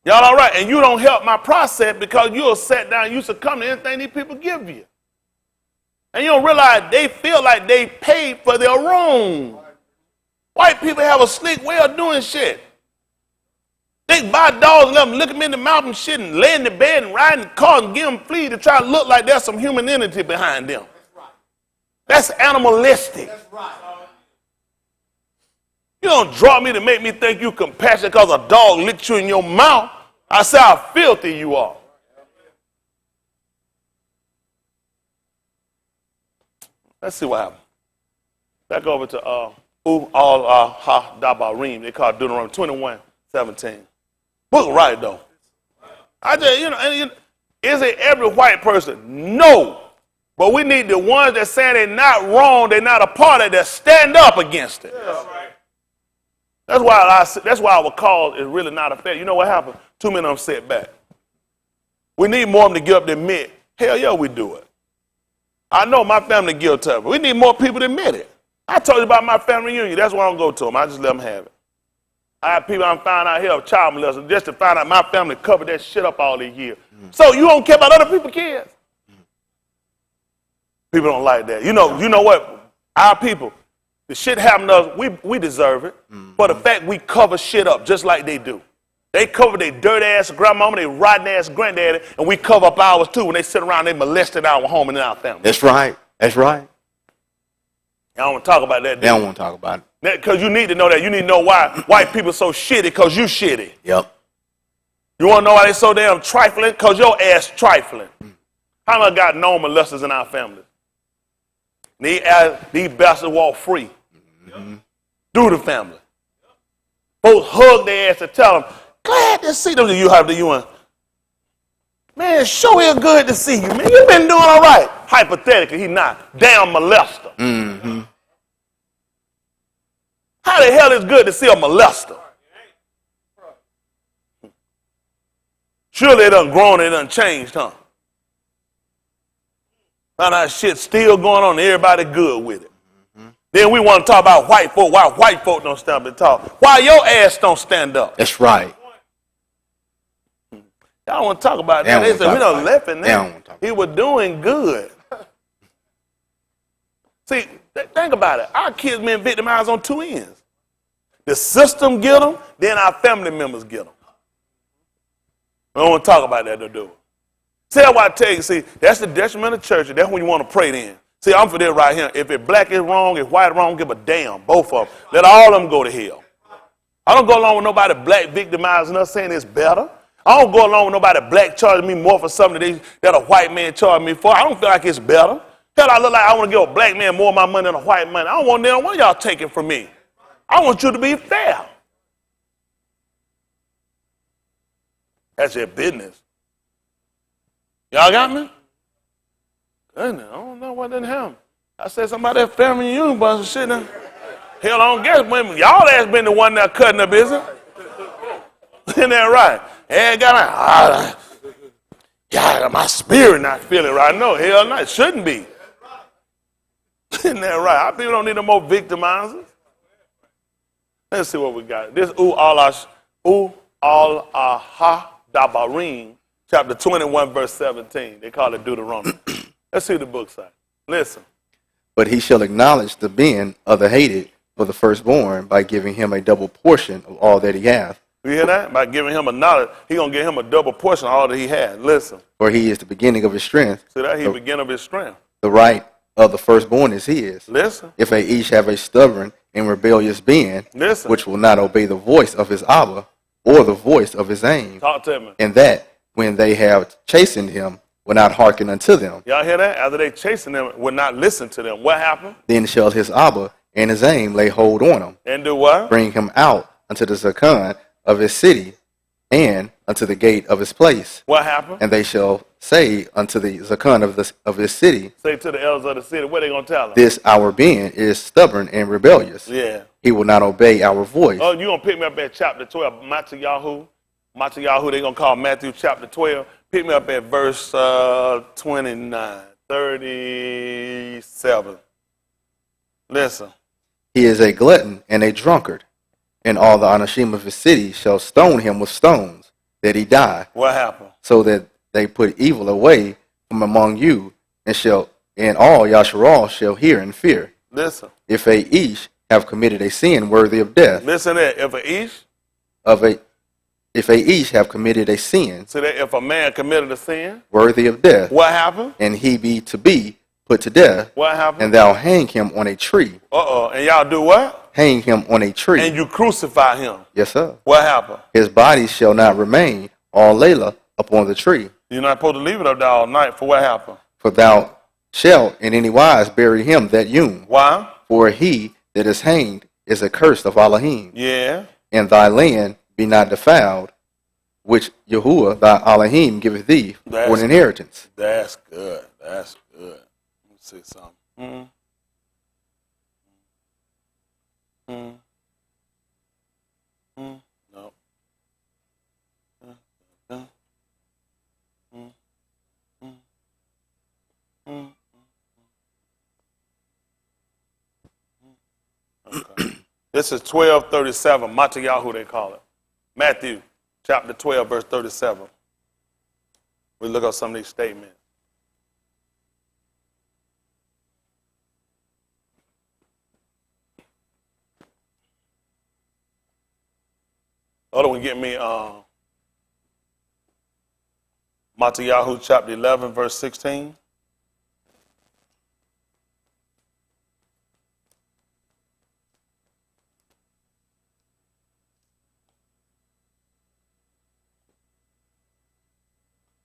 Y'all all right? And you don't help my process because you'll sit down, you succumb to anything these people give you. And you don't realize they feel like they paid for their wrong. White people have a slick way of doing shit. They buy dogs and let them look them in the mouth and shit and lay in the bed and ride in the car and give them fleas to try to look like there's some humanity behind them. That's animalistic. That's right. You don't draw me to make me think you compassionate because a dog licked you in your mouth. I say how filthy you are. Let's see what happens. Back over to ha dabarim. They call it Deuteronomy 21:17. Book right though. I just is it every white person? No. But we need the ones that say they're not wrong, they're not a part of it, that stand up against it. Yeah. That's why our cause is really not effective. You know what happened? Too many of them sit back. We need more of them to get up and admit, hell yeah, we do it. I know my family guilty of it. We need more people to admit it. I told you about my family reunion. That's why I don't go to them. I just let them have it. I have people I found out here of child molestation just to find out my family covered that shit up all these years. So you don't care about other people's kids? People don't like that. You know what? Our people, the shit happened to us, we deserve it. For the fact we cover shit up just like they do. They cover their dirty ass grandmama, their rotten ass granddaddy, and we cover up ours too when they sit around they molested our home and our family. That's right. That's right. I don't want to talk about that. They don't want to talk about it. Because you need to know that. You need to know why white people so shitty because you shitty. Yep. You want to know why they so damn trifling? Because your ass trifling. How many got known molesters in our family? These bastards walk free. Do the family. Folks hug their ass and tell them, glad to see them. You have the UN. Man, sure is good to see you, man. You've been doing all right. Hypothetically, he not. Damn molester. Mm-hmm. How the hell is good to see a molester? Surely it done grown, it done changed, huh? Now that shit's still going on, everybody good with it. Mm-hmm. Then we want to talk about white folk, why white folk don't stand up and talk. Why your ass don't stand up? That's right. Y'all don't want to talk about that. They said, we done left in there. He was doing good. See, think about it. Our kids been victimized on two ends. The system get them, then our family members get them. I don't want to talk about that, do it. See, that's why I tell you, see, that's the detriment of church. That's when you want to pray then. See, I'm for this right here. If it black is wrong, if white is wrong, give a damn. Both of them. Let all of them go to hell. I don't go along with nobody black victimizing us saying it's better. I don't go along with nobody black charging me more for something that a white man charged me for. I don't feel like it's better. Hell, I look like I want to give a black man more of my money than a white man. I don't want them. What y'all taking from me? I want you to be fair. That's your business. Y'all got me? Goodness, I don't know what didn't happen. I said somebody that family you bunch of shit now. Hell, I don't guess when y'all ass been the one that cutting the business. Isn't that right? And got God, my spirit not feeling right. No, hell no, it shouldn't be. Isn't that right? Our people don't need no more victimizers. Let's see what we got. This al-aha dabarim, chapter 21, verse 17. They call it Deuteronomy. Let's see what the book says. Listen. But he shall acknowledge the being of the hated for the firstborn by giving him a double portion of all that he hath. You hear that? By giving him a knowledge, he going to give him a double portion of all that he had. Listen. For he is the beginning of his strength. See that? He the beginning of his strength. The right of the firstborn is his. Listen. If they each have a stubborn and rebellious being, listen, which will not obey the voice of his Abba or the voice of his aim. Talk to me. And that when they have chastened him, will not hearken unto them. Y'all hear that? After they chasing them, will not listen to them. What happened? Then shall his Abba and his aim lay hold on him. And do what? Bring him out unto the zakan of his city and unto the gate of his place. What happened? And they shall say unto the zakan of his city. Say to the elders of the city, what are they going to tell them? This our being is stubborn and rebellious. Yeah. He will not obey our voice. Oh, you going to pick me up at chapter 12, Matthew, they going to call Matthew chapter 12. Pick me up at verse 29, 37. Listen. He is a glutton and a drunkard, and all the anashim of his city shall stone him with stones, that he die. What happened? So that they put evil away from among you, and all Yasharal shall hear and fear. Listen. If a ish have committed a sin worthy of death. Listen to that. If a ish have committed a sin. So that if a man committed a sin. Worthy of death. What happened? And he be put to death. What happened? And thou hang him on a tree. And y'all do what? Hang him on a tree. And you crucify him. Yes, sir. What happened? His body shall not remain all layla upon the tree. You're not supposed to leave it up there all night. For what happened? For thou shalt in any wise bury him that hewn. Why? For he that is hanged is accursed of Elohim. Yeah. And thy land be not defiled, which Yahuwah thy Elohim giveth thee for an inheritance. That's good. That's good. Let me see something. No. Okay. This is 12:37. Matayahu, they call it. Matthew chapter 12, verse 37. We look at some of these statements. Other one get me Matayahu chapter 11, verse 16.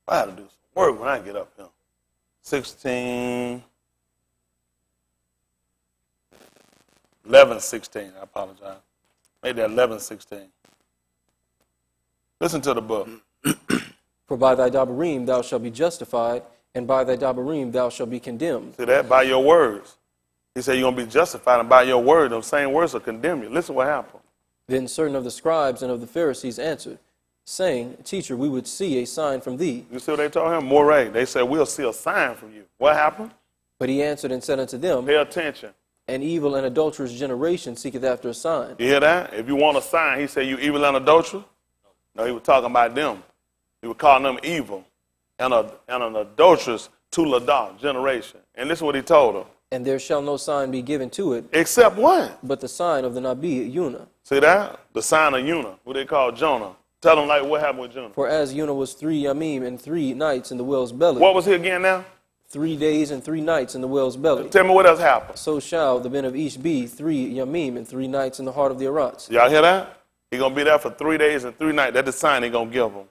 I had to do some work when I get up here. 16. 11:16. I apologize. Made that 11:16. Listen to the book. For by thy dabarim thou shalt be justified, and by thy dabarim thou shalt be condemned. See that? By your words. He said you're going to be justified, and by your word, those same words will condemn you. Listen what happened. Then certain of the scribes and of the Pharisees answered, saying, Teacher, we would see a sign from thee. You see what they told him? Moray. They said, we'll see a sign from you. What happened? But he answered and said unto them, Pay attention. An evil and adulterous generation seeketh after a sign. You hear that? If you want a sign, he said, you evil and adulterous? No, he was talking about them. He was calling them evil and an adulterous Tulada generation. And this is what he told them. And there shall no sign be given to it. Except what? But the sign of the Nabi, Jonah. See that? The sign of Jonah, who they call Jonah. Tell them like what happened with Jonah. For as Jonah was 3 yamim and 3 nights in the whale's belly. What was he again now? 3 days and 3 nights in the whale's belly. Tell me what else happened. So shall the ben of Ish be 3 yamim and 3 nights in the heart of the Arats. Y'all hear that? He's going to be there for 3 days and 3 nights. That's the sign he's going to give them.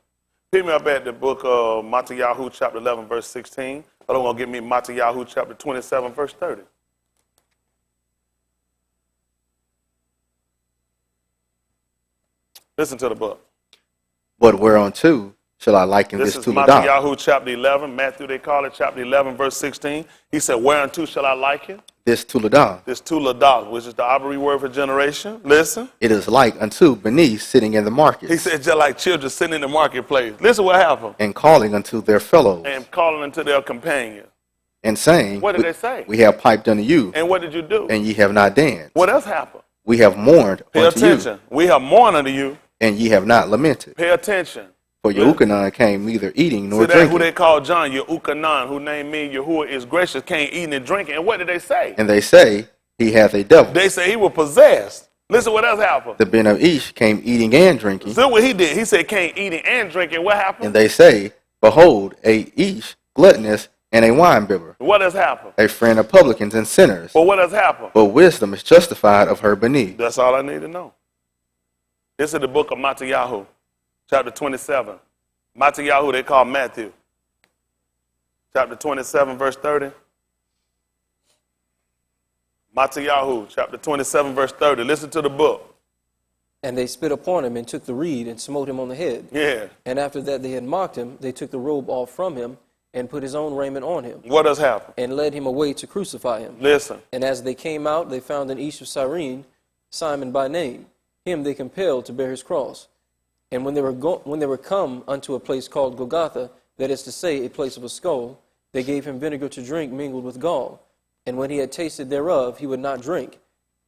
Pick me up at the book of Matthew chapter 11, verse 16. I don't want to give me Matthew chapter 27, verse 30. Listen to the book. But whereunto shall I liken this is to Matthew chapter 11. Matthew, they call it chapter 11, verse 16. He said, whereunto shall I liken? This Tulada. This Tulada, which is the Abari word for generation. Listen. It is like unto beneath sitting in the market. He said, just like children sitting in the marketplace. Listen what happened. And calling unto their fellows. And calling unto their companions. And saying, what did they say? We have piped unto you. And what did you do? And ye have not danced. What else happened? We have mourned Pay unto attention. you. We have mourned unto you. And ye have not lamented. Pay attention. For Yahukanan came neither eating nor See that, drinking. who they call John, Yahukanan, who named me, Yahuwah is gracious, can't eat and drink. And what did they say? And they say, he hath a devil. They say he was possessed. Listen what else happened. The ben of Ish came eating and drinking. See what he did. He said can't eat and drinking. What happened? And they say, behold, a Ish, gluttonous, and a winebibber. What has happened? A friend of publicans and sinners. But what has happened? But wisdom is justified of her beneath. That's all I need to know. This is the book of Matthew, chapter 27. Matthew, they call Matthew. Chapter 27, verse 30. Matthew, chapter 27, verse 30. Listen to the book. And they spit upon him and took the reed and smote him on the head. Yeah. And after that they had mocked him, they took the robe off from him and put his own raiment on him. What has happened? And led him away to crucify him. Listen. And as they came out, they found an Ish of Cyrene, Simon by name. Him they compelled to bear his cross. And when they were come unto a place called Golgotha, that is to say, a place of a skull, they gave him vinegar to drink mingled with gall. And when he had tasted thereof, he would not drink.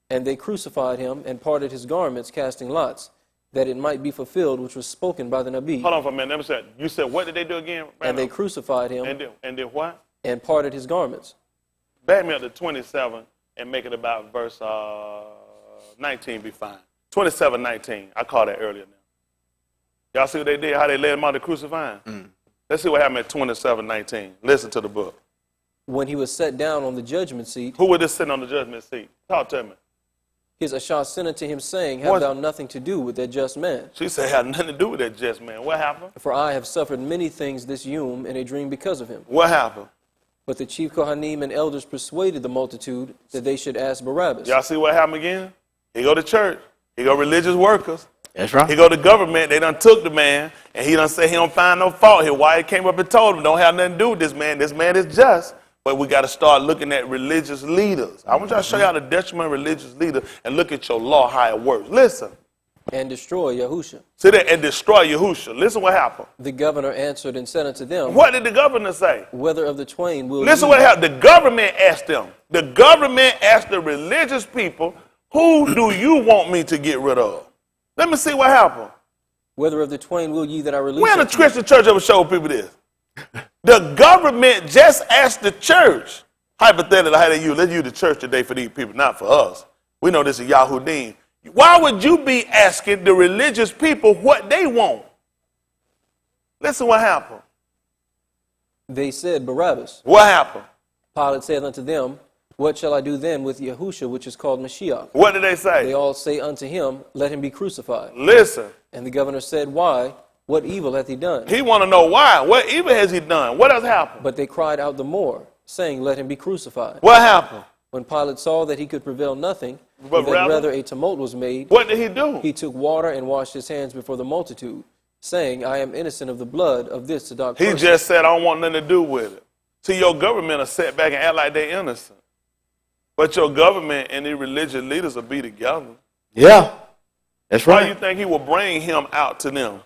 And they crucified him and parted his garments, casting lots, that it might be fulfilled which was spoken by the Nabi. Hold on for a minute. Let me say, you said, what did they do again? And they crucified him. And did what? And parted his garments. Back me up to 27 and make it about verse 19 be fine. 27:19. I called that earlier now. Y'all see what they did? How they led him out to crucify him? Let's see what happened at 27:19. Listen to the book. When he was set down on the judgment seat. Who was this sitting on the judgment seat? Talk to me. His Ashah sent unto him, saying, Have thou nothing to do with that just man? She said, have nothing to do with that just man. What happened? For I have suffered many things this yom in a dream because of him. What happened? But the chief Kohanim and elders persuaded the multitude that they should ask Barabbas. Y'all see what happened again? He go to church. He go religious workers. That's right. He go to government. They done took the man, and he done say he don't find no fault here. Why he came up and told him, don't have nothing to do with this man. This man is just. But we got to start looking at religious leaders. I want y'all to show y'all the detriment of religious leaders and look at your law, how it works. Listen. And destroy Yahusha. See that? And destroy Yahusha. Listen what happened. The governor answered and said unto them. What did the governor say? Whether of the twain will Listen what happened. The government asked them. The government asked the religious people, who do you want me to get rid of? Let me see what happened. Whether of the twain will ye that I release? When the Christian church ever show people this? The government just asked the church, hypothetically, how they use, let's use the church today for these people, not for us. We know this is Yahudim. Why would you be asking the religious people what they want? Listen what happened. They said, Barabbas. What happened? Pilate said unto them, What shall I do then with Yahusha, which is called Mashiach? What did they say? They all say unto him, Let him be crucified. Listen. And the governor said, Why? What evil hath he done? He want to know why. What evil has he done? What has happened? But they cried out the more, saying, Let him be crucified. What happened? When Pilate saw that he could prevail nothing, but that rather a tumult was made. What did he do? He took water and washed his hands before the multitude, saying, I am innocent of the blood of this dark person. He just said, I don't want nothing to do with it. See, your government will sit back and act like they're innocent. But your government and the religious leaders will be together. Yeah, that's right. Why do you think he will bring him out to them?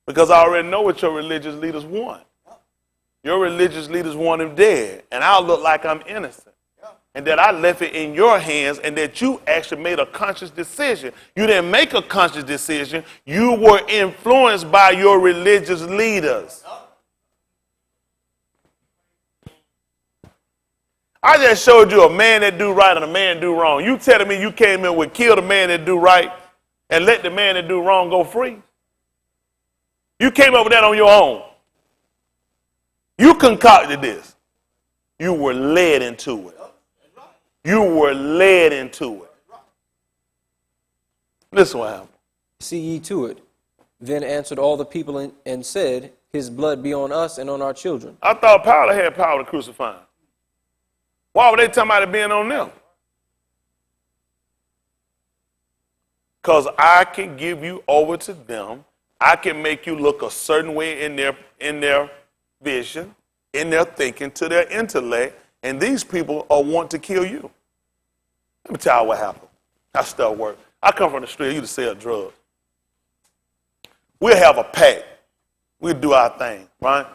Because I already know what your religious leaders want. Your religious leaders want him dead, and I'll look like I'm innocent. And that I left it in your hands, and that you actually made a conscious decision. You didn't make a conscious decision. You were influenced by your religious leaders. I just showed you a man that do right and a man do wrong. You telling me you came in with kill the man that do right and let the man that do wrong go free? You came up with that on your own. You concocted this. You were led into it. You were led into it. Listen what happened. See ye to it. Then answered all the people and said, his blood be on us and on our children. I thought Pilate had power to crucify him. Why were they talking about it being on them? Because I can give you over to them. I can make you look a certain way in their vision, in their thinking, to their intellect, and these people want to kill you. Let me tell you what happened. How stuff work. I come from the street. I used to sell drugs. We'll have a pack. We'll do our thing, right?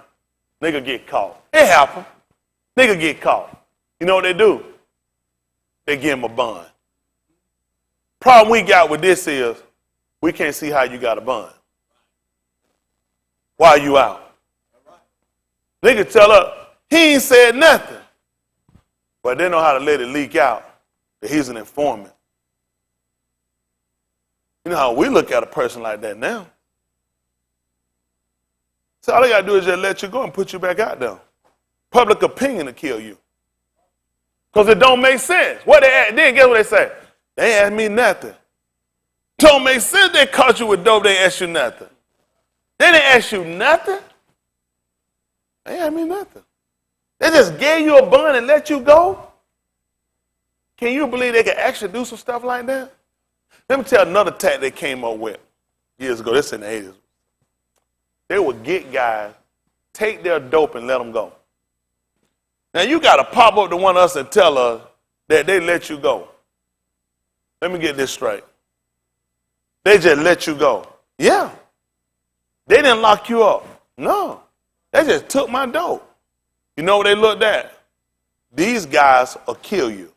Nigga get caught. It happen. Nigga get caught. You know what they do? They give him a bond. Problem we got with this is we can't see how you got a bond. Why are you out? Nigga tell her, he ain't said nothing. But they know how to let it leak out that he's an informant. You know how we look at a person like that now. So all they got to do is just let you go and put you back out there. Public opinion will kill you. Because it don't make sense. What they ask, then guess what they say? They ain't asked me nothing. Don't make sense they caught you with dope, they ain't asked you nothing. They didn't ask you nothing. They ain't asked me nothing. They just gave you a bun and let you go? Can you believe they could actually do some stuff like that? Let me tell you another tactic they came up with years ago. This in the 80s. They would get guys, take their dope and let them go. Now you got to pop up to one of us and tell us that they let you go. Let me get this straight. They just let you go. Yeah. They didn't lock you up. No. They just took my dope. You know what they looked at? These guys will kill you.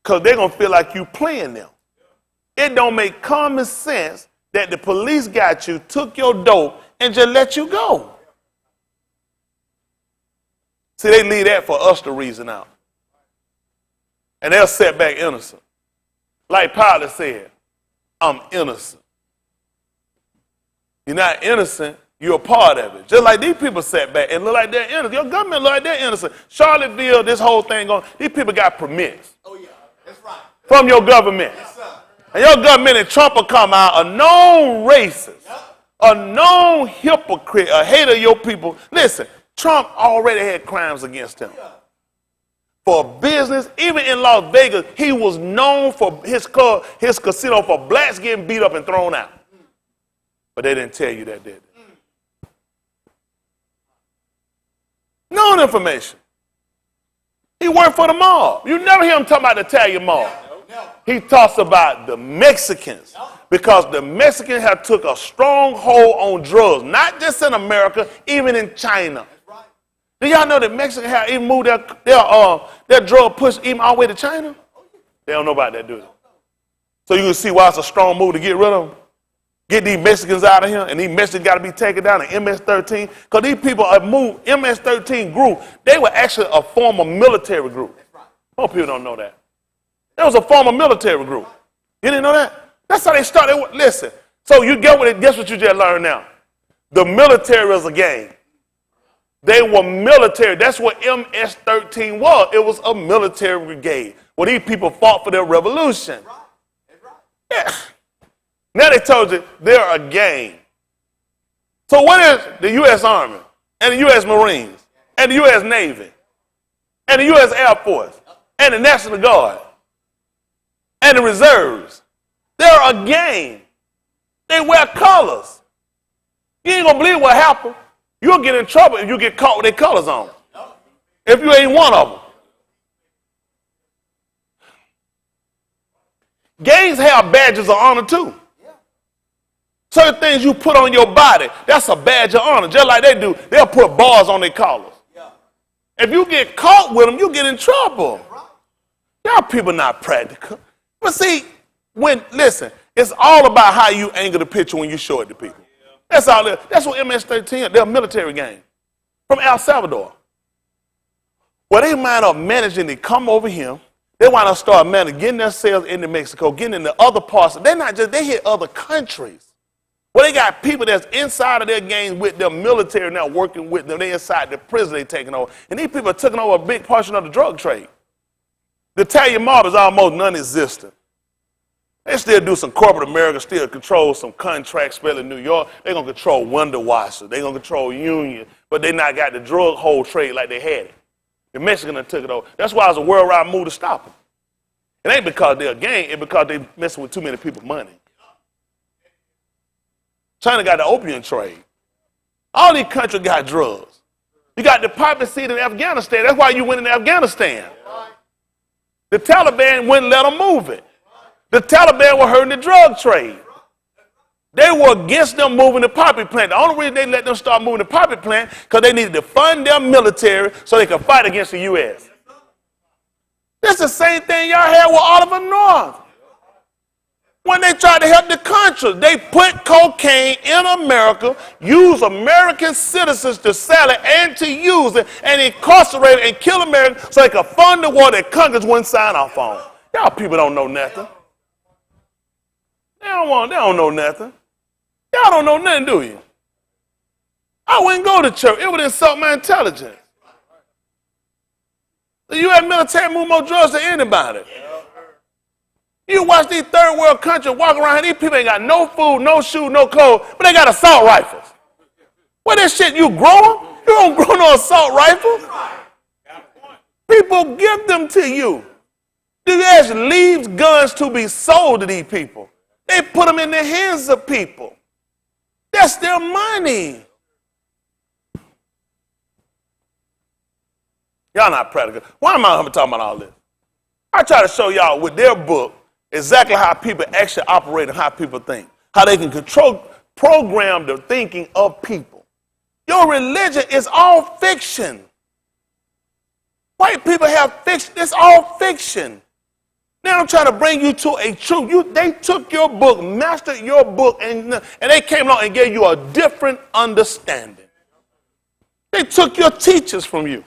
Because they're going to feel like you playing them. It don't make common sense that the police got you, took your dope, and just let you go. See, they leave that for us to reason out. And they'll set back innocent. Like Pilate said, I'm innocent. You're not innocent, you're a part of it. Just like these people sat back and look like they're innocent. Your government look like they're innocent. Charlottesville, this whole thing going, these people got permits. Oh, yeah, that's right. From your government. Yes, sir. And your government and Trump will come out, a known racist, a known hypocrite, a hater of your people. Listen, Trump already had crimes against him. For business, even in Las Vegas, he was known for his club, his casino, for blacks getting beat up and thrown out. But they didn't tell you that, did they? Known information. He worked for the mob. You never hear him talk about the Italian mob. He talks about the Mexicans because the Mexicans have took a strong hold on drugs, not just in America, even in China. Do y'all know that Mexicans have even moved their drug push even all the way to China? They don't know about that, do they? So you can see why it's a strong move to get rid of them. Get these Mexicans out of here, and these Mexicans got to be taken down in MS-13. Because these people have moved, MS-13 group, they were actually a former military group. Most people don't know that. There was a former military group. You didn't know that? That's how they started. Listen, so you get what guess what you just learned now? The military is a gang. They were military. That's what MS-13 was. It was a military brigade where these people fought for their revolution. Yeah. Now they told you they're a gang. So what is the U.S. Army and the U.S. Marines and the U.S. Navy and the U.S. Air Force and the National Guard? and the reserves. They're a gang. They wear colors. You ain't gonna believe what happened. You'll get in trouble if you get caught with their colors on. If you ain't one of them. Gangs have badges of honor too. Certain things you put on your body, that's a badge of honor. Just like they do, they'll put bars on their collars. If you get caught with them, you get in trouble. Y'all people not practical. But see, listen, it's all about how you angle the picture when you show it to people. That's all. That's what MS-13, they're a military gang from El Salvador. Well, they wind up managing to come over here. They wind up start managing, getting themselves into Mexico, getting into other parts. They hit other countries. Well, they got people that's inside of their gangs with their military now working with them. They inside the prison they taking over. And these people are taking over a big portion of the drug trade. The Italian mob is almost non-existent. They still do some corporate America, still control some contracts, especially in New York. They're going to control window washers. They're going to control unions. But they not got the drug whole trade like they had it. The Mexicans took it over. That's why it's a worldwide move to stop them. It ain't because they're a gang. It's because they messing with too many people's money. China got the opium trade. All these countries got drugs. You got the poppy seed in Afghanistan. That's why you went in Afghanistan. The Taliban wouldn't let them move it. The Taliban were hurting the drug trade. They were against them moving the poppy plant. The only reason they let them start moving the poppy plant because they needed to fund their military so they could fight against the U.S. That's the same thing y'all had with Oliver North. When they tried to help the country, they put cocaine in America, use American citizens to sell it and to use it, and incarcerate it and kill Americans so they could fund the war that Congress wouldn't sign off on. Y'all people don't know nothing. They don't know nothing. Y'all don't know nothing, do you? I wouldn't go to church. It would insult my intelligence. The U.S. military move more drugs than anybody. You watch these third world countries walk around here, these people ain't got no food, no shoes, no clothes, but they got assault rifles. What that shit you growing? You don't grow no assault rifles. People give them to you. The U.S. leaves guns to be sold to these people. They put them in the hands of people. That's their money. Y'all not practical. Why am I talking about all this? I try to show y'all with their book exactly how people actually operate and how people think. How they can program the thinking of people. Your religion is all fiction. White people have fiction. It's all fiction. Now I'm trying to bring you to a truth. They took your book, mastered your book, and they came along and gave you a different understanding. They took your teachers from you.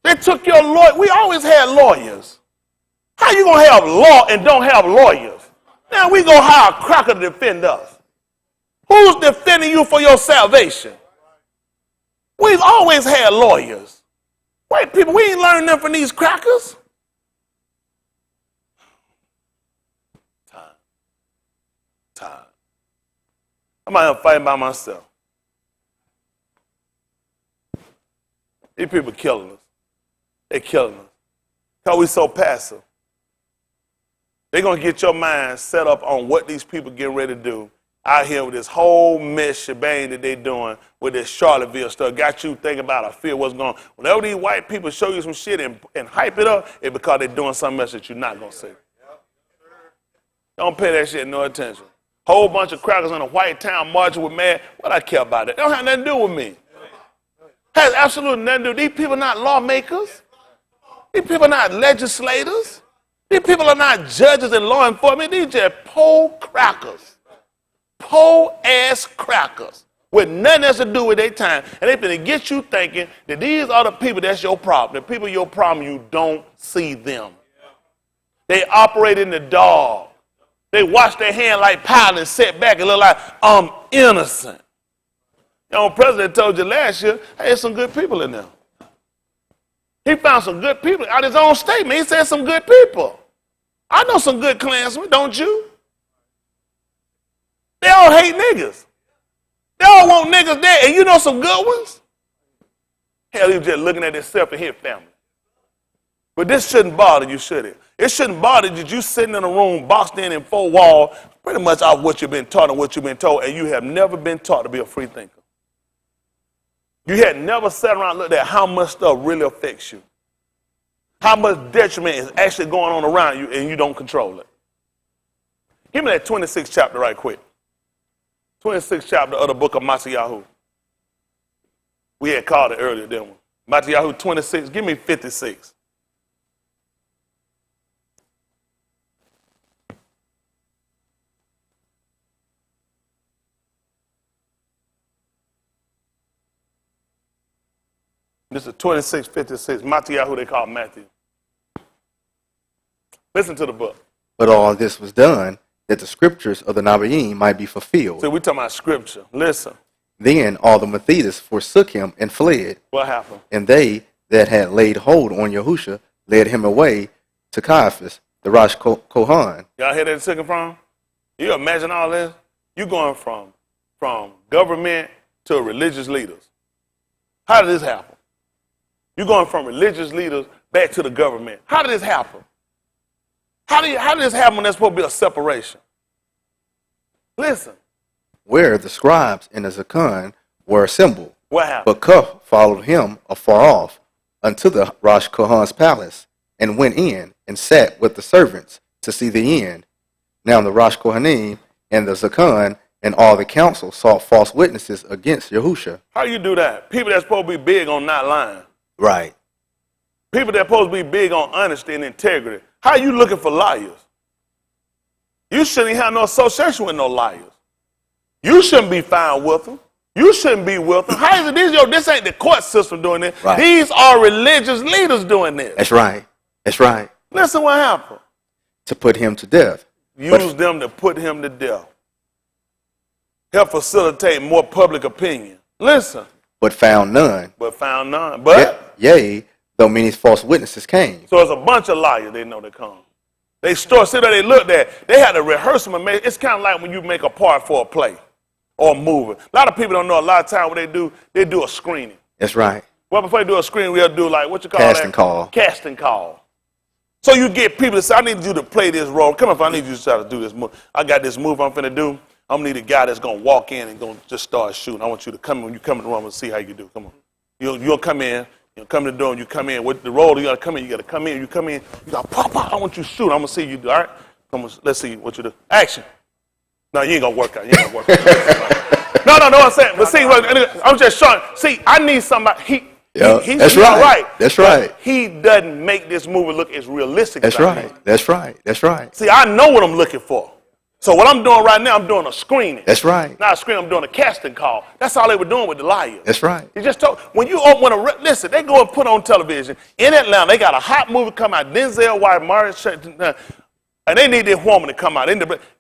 They took your lawyer. We always had lawyers. How you going to have law and don't have lawyers? Now we going to hire a cracker to defend us. Who's defending you for your salvation? We've always had lawyers. White people, we ain't learned nothing from these crackers. Time. I'm out here fighting by myself. These people killing us. They're killing us. Because we're so passive. They're going to get your mind set up on what these people getting ready to do out here with this whole mess shebang that they're doing with this Charlottesville stuff. Got you thinking about, I feel what's going on. Whenever these white people show you some shit and hype it up, it's because they're doing something else that you're not going to see. Don't pay that shit no attention. Whole bunch of crackers in a white town marching with mad. What I care about it? It don't have nothing to do with me. Has absolutely nothing to do. These people are not lawmakers. These people are not legislators. These people are not judges and law enforcement. These just poor crackers. Poor ass crackers with nothing else to do with their time. And they're going to get you thinking that these are the people that's your problem. The people your problem, you don't see them. They operate in the dark. They wash their hand like Pilate and sit back and look like, I'm innocent. You know, the president told you last year, hey, there's some good people in there. He found some good people. Out his own statement, he said some good people. I know some good Klansmen, don't you? They all hate niggas. They all want niggas dead, and you know some good ones? Hell, he was just looking at himself and his family. But this shouldn't bother you, should it? It shouldn't bother you that you sitting in a room boxed in four walls, pretty much off what you've been taught and what you've been told, and you have never been taught to be a free thinker. You had never sat around and looked at how much stuff really affects you. How much detriment is actually going on around you and you don't control it. Give me that 26th chapter right quick. 26th chapter of the book of Matthew. We had called it earlier, didn't we? Matthew 26, give me 56. This is 26:56. Matthew, they call Matthew. Listen to the book. But all this was done that the scriptures of the Nabaim might be fulfilled. So we're talking about scripture. Listen. Then all the Methodist forsook him and fled. What happened? And they that had laid hold on Yahusha led him away to Caiaphas, the Rosh Kohan. Y'all hear that it's taken from? You imagine all this? You going from government to religious leaders. How did this happen? You're going from religious leaders back to the government. How did this happen? How did this happen when there's supposed to be a separation? Listen. Where the scribes and the Zakan were assembled. What happened? But Cuff followed him afar off unto the Rosh Kohan's palace, and went in and sat with the servants to see the end. Now the Rosh Kohanim and the Zakan and all the council sought false witnesses against Yahusha. How you do that? People that's supposed to be big on not lying. Right. People that's supposed to be big on honesty and integrity. How you looking for liars? You shouldn't have no association with no liars. You shouldn't be found with them. You shouldn't be with them. How is it this ain't the court system doing this. Right. These are religious leaders doing this. That's right. That's right. Listen what happened. To put him to death. Use them to put him to death. Help facilitate more public opinion. Listen. But found none. But found none. But? Yea, though many false witnesses came. So it's a bunch of liars they know they come. They store, see that they looked at, they had to rehearse them and make, it's kind of like when you make a part for a play or a movie. A lot of people don't know a lot of time what they do a screening. That's right. Well, before you do a screening, we'll do like, what you call Casting call. Casting call. So you get people to say, I need you to play this role. Come on, I need you to try to do this move. I got this move I'm finna do. I'm gonna need a guy that's gonna walk in and gonna just start shooting. I want you to come in when you come in the room and see how you do. Come on. You'll come in, you'll come to the door and you come in. With the role, you gotta come in, you come in, you gotta pop, I want you to shoot. I'm gonna see you do, all right? Come on, let's see what you do. Action. No, you ain't gonna work out. You ain't gonna work out. No, I'm saying, but see, I'm just showing. See, I need somebody, that's right. That's right. He doesn't make this movie look as realistic as I need. That's right. That's right. See, I know what I'm looking for. So what I'm doing right now, I'm doing a screening. That's right. Not a screening, I'm doing a casting call. That's all they were doing with the liars. That's right. You just told, listen, they go and put on television in Atlanta, they got a hot movie come out, Denzel White, and they need this woman to come out.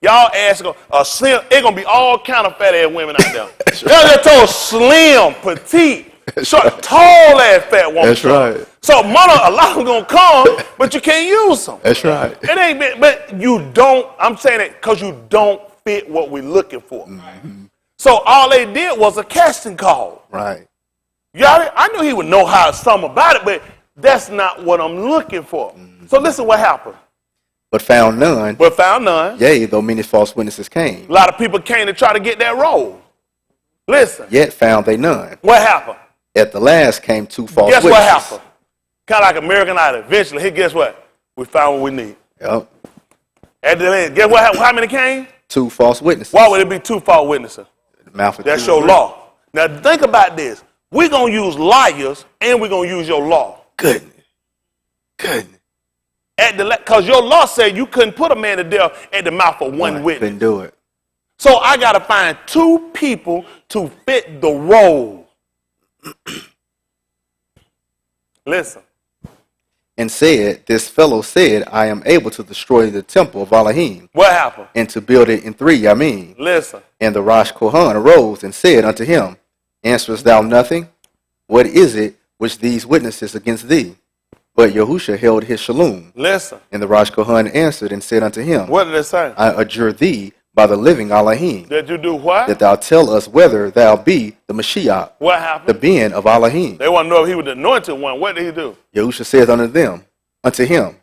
Y'all ask, slim, it's going to be all kind of fat ass women out there. Y'all just told slim, petite, short, tall ass fat woman. That's right. So a lot of them gonna come, but you can't use them. That's right. It ain't been, but you don't, I'm saying it because you don't fit what we're looking for. Mm-hmm. So all they did was a casting call. Right. I knew he would know something about it, but that's not what I'm looking for. Mm-hmm. So listen what happened. But found none. Yea, though many false witnesses came. A lot of people came to try to get that role. Listen. Yet found they none. What happened? At the last came two false witnesses. Guess what happened? Kind of like American Idol. Eventually, guess what? We found what we need. Yep. At the end, guess what? How many came? Two false witnesses. Why would it be two false witnesses? That's your law. Now think about this. We're going to use liars and we're going to use your law. Goodness. Because your law said you couldn't put a man to death at the mouth of one witness. Couldn't do it. So I got to find two people to fit the role. Listen. And said, this fellow said, I am able to destroy the temple of Elohim. What happened? And to build it in 3 Yamim. Listen. And the Rosh Kohan arose and said unto him, answerest thou nothing? What is it which these witnesses against thee? But Yahusha held his shalom. Listen. And the Rosh Kohan answered and said unto him, what did it say? I adjure thee by the living Elohim. That you do what? That thou tell us whether thou be the Mashiach. What happened? The being of Elohim. They want to know if he was the anointed one. What did he do? Yahusha saith unto them, unto him,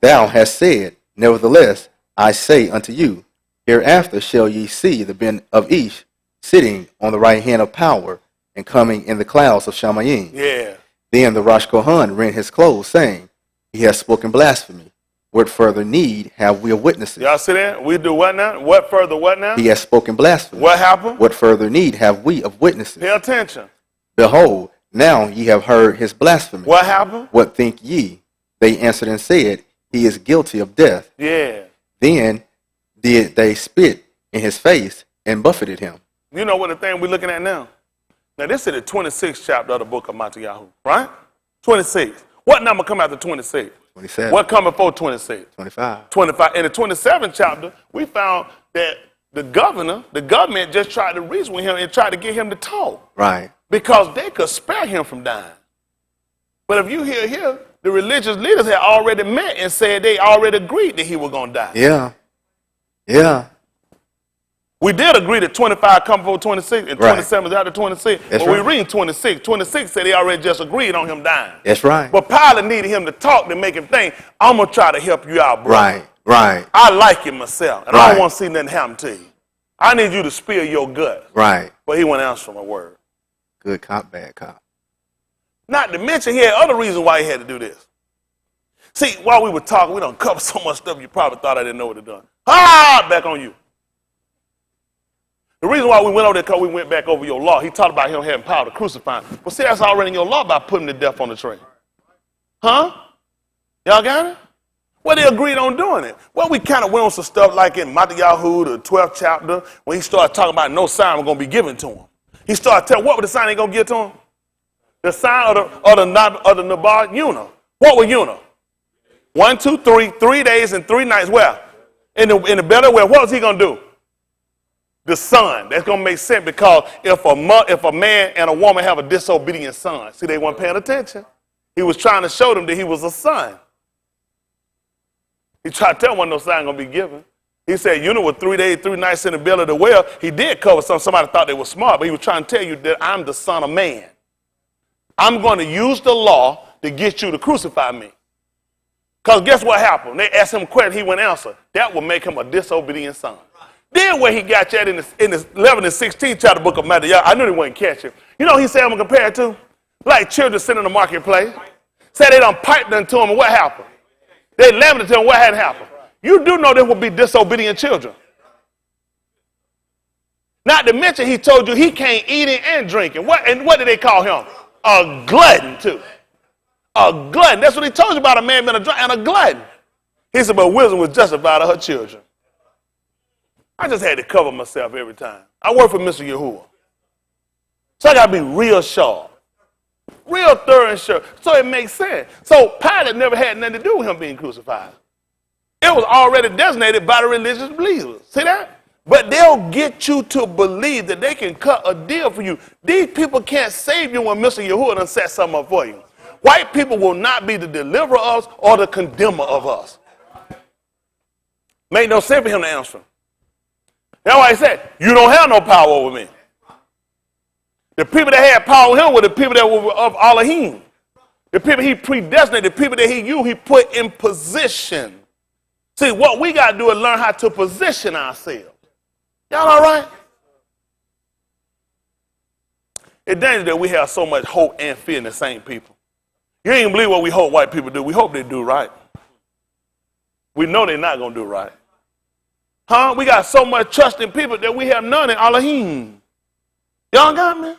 Thou hast said, Nevertheless, I say unto you, Hereafter shall ye see the Ben of Ish sitting on the right hand of power and coming in the clouds of Shamayim. Yeah. Then the Rosh Kohan rent his clothes, saying, He has spoken blasphemy. What further need have we of witnesses? Y'all see that? We do what now? What further what now? He has spoken blasphemy. What happened? What further need have we of witnesses? Pay attention. Behold, now ye have heard his blasphemy. What happened? What think ye? They answered and said, He is guilty of death. Yeah. Then did they spit in his face and buffeted him. You know what the thing we're looking at now? Now, this is the 26th chapter of the book of Matthew, right? 26. What number come after 26? 27. What come before 26? 25. 25. In the 27th chapter, we found that the government just tried to reason with him and tried to get him to talk. Right. Because they could spare him from dying. But if you hear here, the religious leaders had already met and said they already agreed that he was going to die. Yeah. Yeah. We did agree that 25 come before 26 and 27 is after 26. That's but right. we read 26. 26 said they already just agreed on him dying. That's right. But Pilate needed him to talk to make him think, I'm going to try to help you out, bro. Right. Right. I like you myself, and I Right. don't want to see nothing happen to you. I need you to spill your guts. Right. But he wouldn't answer my word. Good cop, bad cop. Not to mention, he had other reasons why he had to do this. See, while we were talking, we done covered so much stuff you probably thought I didn't know what to do. Back on you. The reason why we went over there because we went back over your law. He talked about him having power to crucify him. But see, that's already in your law by putting him to death on the tree. Huh? Y'all got it? Well, they agreed on doing it. Well, we kind of went on some stuff like in Matthew, the 12th chapter, when he started talking about no sign was going to be given to him. He started telling, what was the sign they going to give to him? The sign of the Nabal Yuna. What was Yuna? 1, 2, 3, 3 days and 3 nights. Where? In the belly where? What was he going to do? The son. That's going to make sense because if a man and a woman have a disobedient son, see, they weren't paying attention. He was trying to show them that he was a son. He tried to tell them when no sign going to be given. He said, you know, with 3 days, 3 nights in the belly of the whale, he did cover something. Somebody thought they were smart, but he was trying to tell you that I'm the son of man. I'm going to use the law to get you to crucify me. Because guess what happened? They asked him a question, he wouldn't answer. That would make him a disobedient son. Then where he got you at in the 11th and 16th chapter book of Matthew, I knew they wouldn't catch it. You know he said I'm going to compare it to? Like children sitting in the marketplace. Say they done piped unto him, and what happened? They lamented to him, what had happened? You do know there will be disobedient children. Not to mention he told you he can't eat it and drink it. And what did they call him? A glutton too. A glutton. That's what he told you about a man being a drunk and a glutton. He said, but wisdom was justified of her children. I just had to cover myself every time. I work for Mr. Yahuwah. So I got to be real sharp. Real thorough and sure. So it makes sense. So Pilate never had nothing to do with him being crucified. It was already designated by the religious believers. See that? But they'll get you to believe that they can cut a deal for you. These people can't save you when Mr. Yahuwah done set something up for you. White people will not be the deliverer of us or the condemner of us. Make no sense for him to answer. That's why he said, you don't have no power over me. The people that had power over him were the people that were of Elohim. The people he predestinated, the people that he used, he put in position. See, what we got to do is learn how to position ourselves. Y'all all right? It's dangerous that we have so much hope and fear in the same people. You ain't believe what we hope white people do. We hope they do right. We know they're not going to do right. Huh? We got so much trust in people that we have none in Elohim. Y'all got me?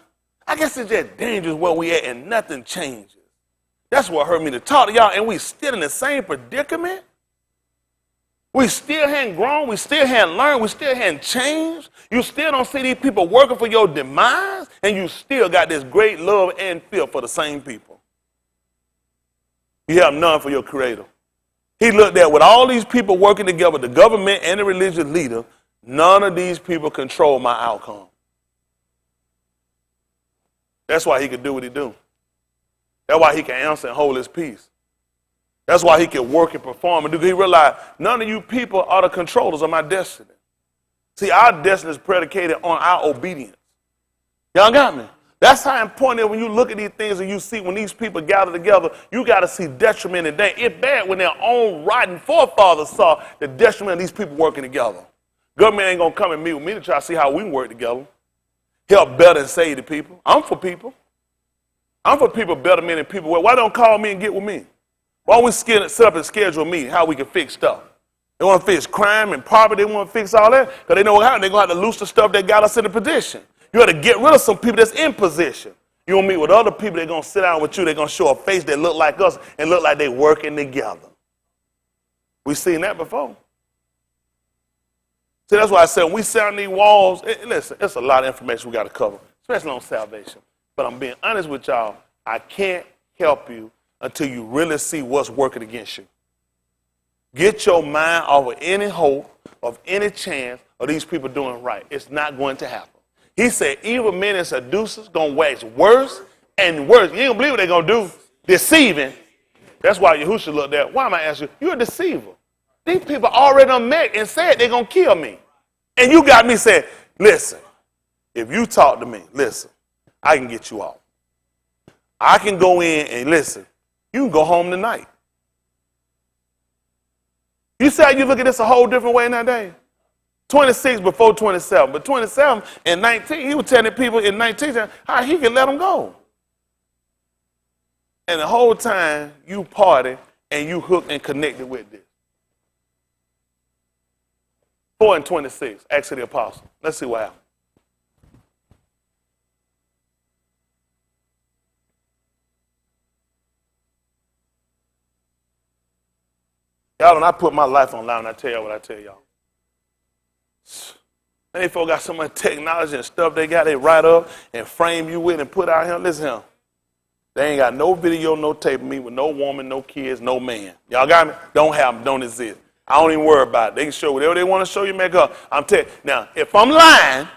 I guess it's just dangerous where we at and nothing changes. That's what hurt me to talk to y'all, and we still in the same predicament. We still hadn't grown. We still hadn't learned. We still hadn't changed. You still don't see these people working for your demise, and you still got this great love and fear for the same people. You have none for your Creator. He looked at with all these people working together, the government and the religious leader, none of these people control my outcome. That's why he could do what he do. That's why he can answer and hold his peace. That's why he can work and perform and do. He realized none of you people are the controllers of my destiny. See, our destiny is predicated on our obedience. Y'all got me? That's how important it is when you look at these things and you see when these people gather together, you got to see detriment in that. It's bad when their own rotten forefathers saw the detriment of these people working together. Government ain't going to come and meet with me to try to see how we can work together. Help better and save the people. I'm for people. I'm for people better men and people. Why don't call me and get with me? Why don't we set up and schedule a meeting how we can fix stuff? They want to fix crime and poverty. They want to fix all that because they know how they're going to have to loose the stuff that got us in the position. You got to get rid of some people that's in position. You don't meet with other people that are going to sit down with you. They're going to show a face that look like us and look like they working together. We've seen that before. See, that's why I said when we sound these walls, listen, it's a lot of information we got to cover, especially on salvation. But I'm being honest with y'all, I can't help you until you really see what's working against you. Get your mind off of any hope, of any chance of these people doing right. It's not going to happen. He said evil men and seducers going to wax worse and worse. You don't believe what they're going to do. Deceiving. That's why Yahushua looked at, why am I asking you? You're a deceiver. These people already done met and said they're going to kill me. And you got me saying, listen, if you talk to me, listen, I can get you off. I can go in and listen, you can go home tonight. You see how you look at this a whole different way nowadays? 26 before 27, but 27 and 19, he was telling people in 19 how he could let them go. And the whole time you party and you hooked and connected with this. 4 and 26, Acts of the Apostle. Let's see what happened. Y'all, when I put my life online, I tell y'all what I tell y'all. And they folks got so much technology and stuff they got, they write up and frame you with and put out here. Listen here. They ain't got no video, no tape of me with no woman, no kids, no man. Y'all got me? Don't have them, don't exist. I don't even worry about it. They can show whatever they want to show you, make up. I'm telling you. Now, if I'm lying,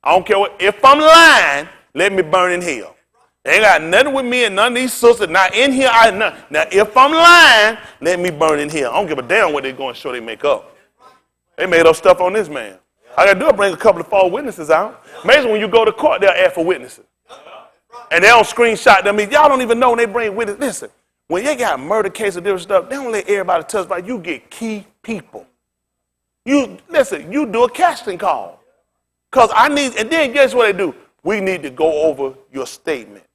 I don't care what, if I'm lying, let me burn in hell. They ain't got nothing with me and none of these sisters. Not in here, Now, if I'm lying, let me burn in hell. I don't give a damn what they're going to show they make up. They made up stuff on this man. All I got to do is bring a couple of false witnesses out. Amazing when you go to court, they'll ask for witnesses. And they don't screenshot them. Y'all don't even know when they bring witnesses. Listen, when you got murder cases and different stuff, they don't let everybody testify. You get key people. You do a casting call. Because and then guess what they do? We need to go over your statement.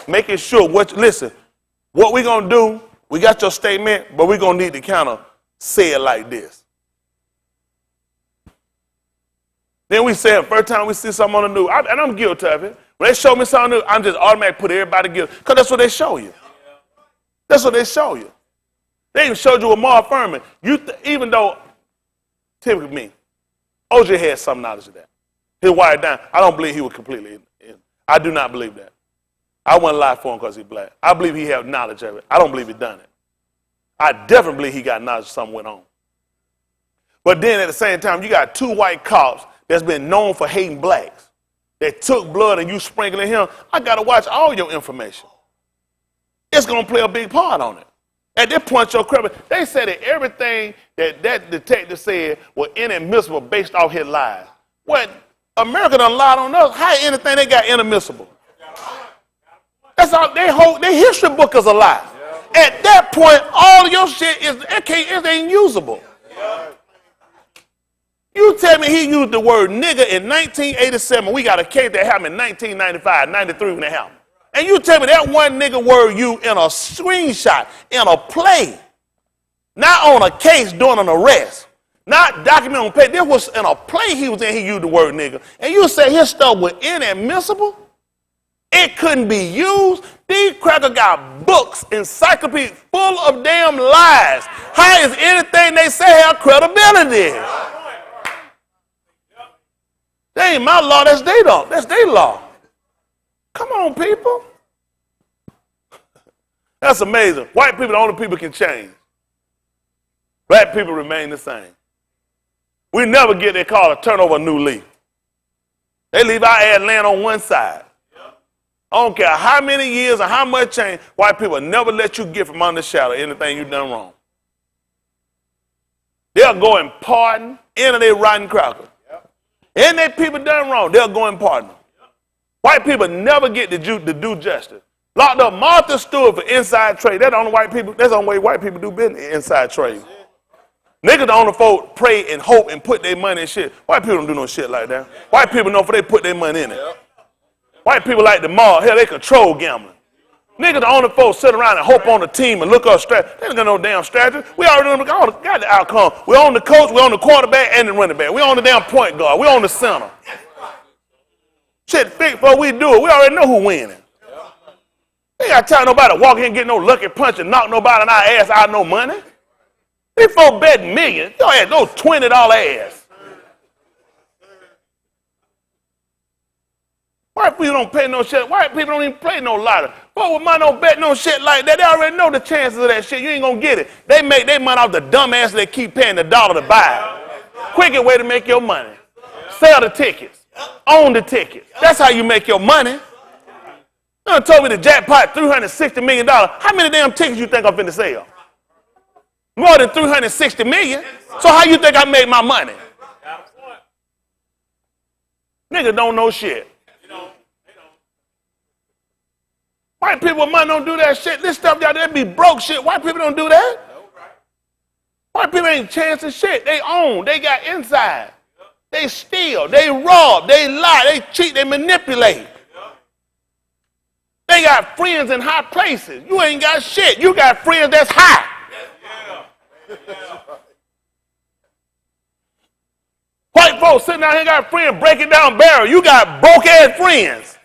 Making sure, what we going to do, we got your statement, but we're going to need to kind of say it like this. Then we say it first time we see something on the news, and I'm guilty of it. When they show me something new, I'm just automatically put everybody guilty. Because that's what they show you. That's what they show you. They even showed you with Mark Furman. Even though, typically me, OJ had some knowledge of that. His wired down. I don't believe he was completely in. I do not believe that. I wouldn't lie for him because he's black. I believe he had knowledge of it. I don't believe he done it. I definitely believe he got knowledge of something went on. But then at the same time, you got 2 white cops that's been known for hating blacks. They took blood and you sprinkling him. I got to watch all your information. It's going to play a big part on it. At this point, your credibility, they said that everything that detective said was inadmissible based off his lies. What? America done lied on us. How anything they got inadmissible? That's all. Their history book is a lie. At that point, all of your shit it ain't usable. You tell me he used the word nigger in 1987. We got a case that happened in 1995, 93 when it happened. And you tell me that one nigga word you in a screenshot, in a play, not on a case doing an arrest, not documented on paper. This was in a play he was in, he used the word nigga. And you say his stuff was inadmissible? It couldn't be used? These crackers got books, encyclopedias full of damn lies. How is anything they say have credibility? That ain't my law, that's their law. That's their law. Come on, people. That's amazing. White people, the only people can change. Black people remain the same. We never get their call to turn over a new leaf. They leave our ass land on one side. I don't care how many years or how much change, white people never let you get from under the shadow anything you've done wrong. They'll go and pardon any of their rotten crackers. And that people done wrong, they'll go and pardon them. White people never get to do justice. Locked up Martha Stewart for inside trade. That's the only that's the only way white people do business, inside trade. Niggas the only folk pray and hope and put their money in shit. White people don't do no shit like that. White people know for they put their money in it. White people like the mall. Hell, they control gambling. Niggas the only folks sit around and hope on the team and look up strategy. They ain't got no damn strategy. We already got the outcome. We own the coach, we own the quarterback, and the running back. We own the damn point guard. We own the center. Shit, fix before we do it. We already know who winning. They ain't got to tell nobody to walk in and get no lucky punch and knock nobody in our ass out no money. These folks betting millions. Y'all had those $20 ass. White people don't pay no shit. White people don't even play no lottery. Folks with money don't bet no shit like that. They already know the chances of that shit. You ain't gonna get it. They make their money off the dumb ass they keep paying the dollar to buy it. Quickest way to make your money. Sell the tickets. Own the tickets. That's how you make your money. You told me the jackpot $360 million. How many damn tickets you think I'm finna sell? More than 360 million. So how you think I made my money? Niggas don't know shit. White people with money don't do that shit. This stuff y'all there be broke shit. White people don't do that. White people ain't chancing shit. They own. They got inside. They steal. They rob. They lie. They cheat. They manipulate. They got friends in high places. You ain't got shit. You got friends that's high. White folks sitting out here got friends breaking down barrels. You got broke ass friends.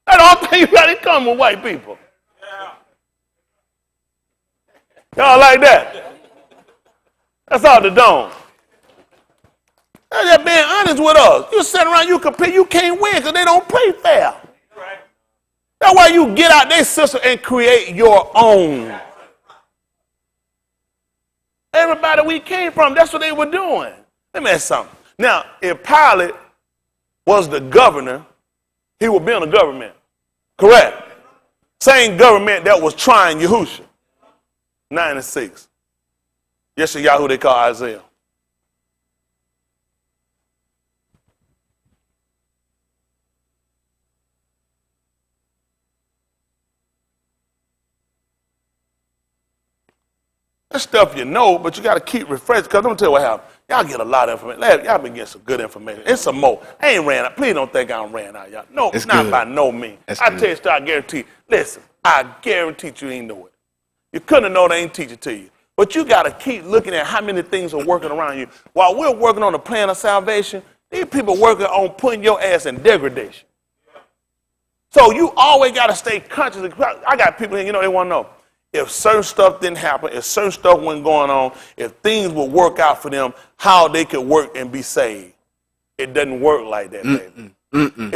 That's the only thing you got in common with white people. Y'all like that? That's all the dome. They're just being honest with us. You sit around, you compete, you can't win because they don't play fair. That's why you get out their system and create your own. Everybody we came from, that's what they were doing. Let me ask you something. Now, if Pilate was the governor, he would be in the government. Correct. Same government that was trying Yahushua. 9-6. Yeshayahu they call Isaiah. That stuff you know, but you got to keep refreshing. Because I'm going to tell you what happened. Y'all get a lot of information. Y'all been getting some good information. It's some more. I ain't ran out. Please don't think I ran out, y'all. No, it's not good. By no means. I tell you, I guarantee. Listen, I guarantee you ain't know it. You couldn't have known they ain't teach it to you. But you got to keep looking at how many things are working around you. While we're working on the plan of salvation, these people working on putting your ass in degradation. So you always got to stay conscious. I got people here, they want to know. If certain stuff didn't happen, if certain stuff wasn't going on, if things would work out for them, how they could work and be saved. It doesn't work like that, baby.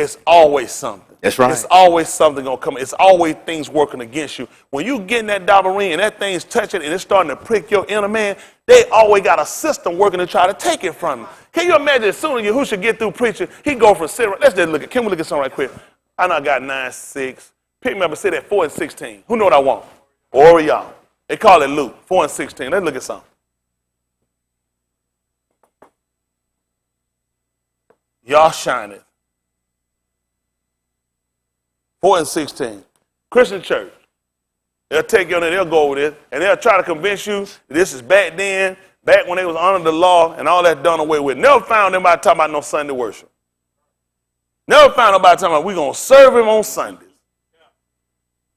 It's always something. That's right. It's always something going to come. It's always things working against you. When you get in that dollarine and that thing's touching and it's starting to prick your inner man, they always got a system working to try to take it from you. Can you imagine as soon as Yahushua get through preaching, he go from 0. Let's just look at, can we look at something right quick? I know I got 9-6. Pick me up and sit at 4-16. Who know what I want? Or y'all. They call it Luke, 4-16. Let's look at something. Y'all shineth. 4-16. Christian church. They'll take you on there, they'll go over this, and they'll try to convince you this is back then, back when they was under the law and all that done away with. Never found nobody talking about no Sunday worship. Never found nobody talking about we're going to serve him on Sundays.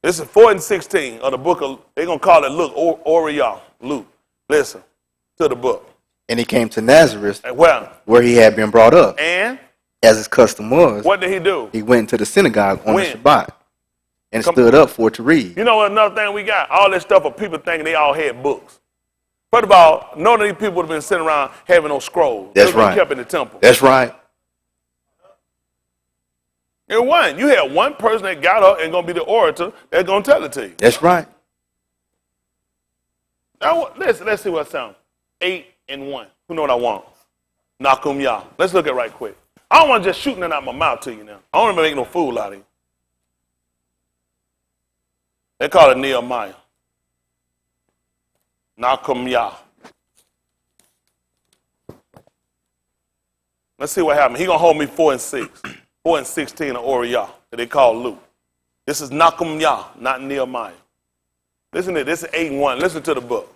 This is 4-16 of the book of, they're going to call it Luke, or y'all, Luke. Listen to the book. And he came to Nazareth, well, where he had been brought up. And? As his custom was. What did he do? He went into the synagogue on the Shabbat and stood up for it to read. You know what another thing we got? All this stuff of people thinking they all had books. First of all, none of these people would have been sitting around having no scrolls. That's right. Kept in the temple. That's right. It wasn't. You had one person that got up and going to be the orator that's going to tell it to you. That's right. Now, let's see what sounds. 8 and 1. Who know what I want? Nakum Yah. Let's look at it right quick. I don't want to just shoot it out my mouth to you now. I don't want to make no fool out of you. They call it Nehemiah. Nakum Yah. Let's see what happened. He going to hold me 4-6. 4-16 of Oriyah. that they call Luke. This is Nakum Yah, not Nehemiah. Listen to this. This is 8:1. Listen to the book.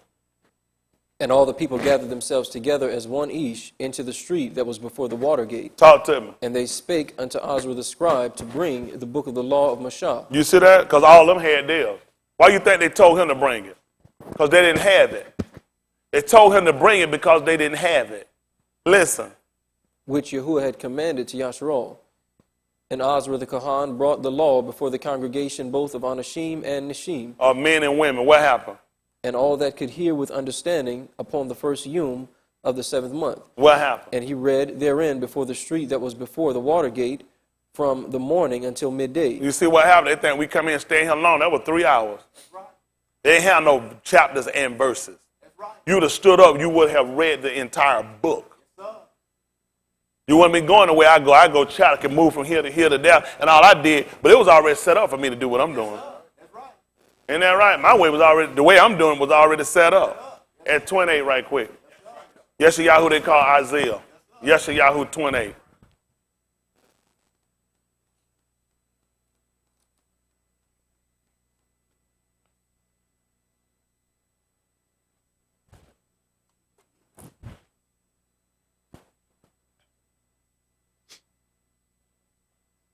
And all the people gathered themselves together as one Ish into the street that was before the water gate. Talk to me. And they spake unto Osra the scribe to bring the book of the law of Mashah. You see that? Because all of them had theirs. Why you think they told him to bring it? Because they didn't have it. They told him to bring it because they didn't have it. Listen. Which Yahuwah had commanded to Yasharal. And Osra the Kohan brought the law before the congregation both of Anashim and Nishim. Of men and women. What happened? And all that could hear with understanding upon the first Yom of the 7th month. What happened? And he read therein before the street that was before the water gate from the morning until midday. You see what happened? They think we come in and stay here long. That was 3 hours. Right. They ain't have no chapters and verses. That's right. You would have stood up, you would have read the entire book. Yes, sir. You wouldn't be going the way I go. I go chat, I can move from here to there, and all I did, but it was already set up for me to do what I'm doing. That's right. Ain't that right? My way was already, the way I'm doing was already set up. At 28 right quick. Yeshayahu they call Isaiah. Yeshayahu 28.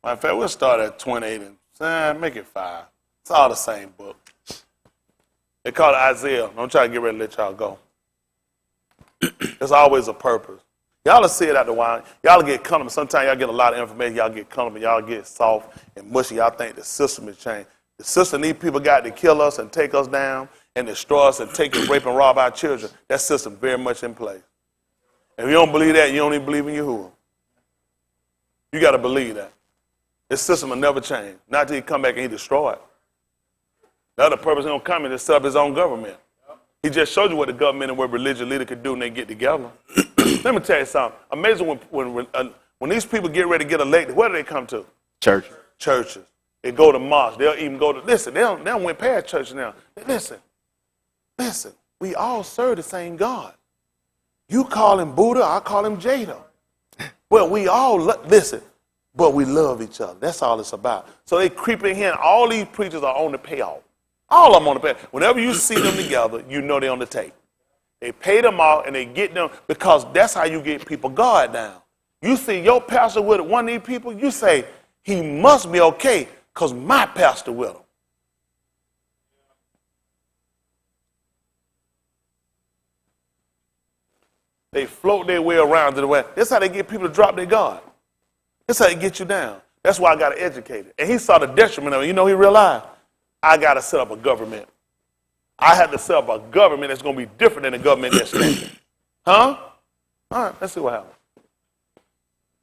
In fact, we'll start at 28 and make it 5. It's all the same book. They call it Isaiah. Don't try to get ready to let y'all go. There's always a purpose. Y'all will see it after a while. Y'all get comfortable. Sometimes y'all get a lot of information. Y'all get comfortable. Y'all get soft and mushy. Y'all think the system has changed. The system, these people got to kill us and take us down and destroy us and take and rape and rob our children. That system very much in place. If you don't believe that, you don't even believe in Yahuwah. You got to believe that. This system will never change. Not until he come back and he destroy it. The other purpose he don't come in is set up his own government. He just showed you what the government and what religious leader could do when they get together. Let me tell you something. Amazing when these people get ready to get elected, where do they come to? Church. Churches. They go to mosques. They'll even go to, listen, they don't went past churches now. Listen, we all serve the same God. You call him Buddha, I call him Jada. Well, we all, listen, but we love each other. That's all it's about. So they creeping in. All these preachers are on the payoff. All of them on the payoff. Whenever you see them together, you know they're on the tape. They pay them out and they get them because that's how you get people guard down. You see your pastor with one of these people, you say, he must be okay because my pastor with him. They float their way around to the way. That's how they get people to drop their guard. That's how they get you down. That's why I got to educate it. And he saw the detriment of it. You know, he realized, I got to set up a government. I had to set up a government that's going to be different than the government that's standing. Huh? All right, let's see what happens.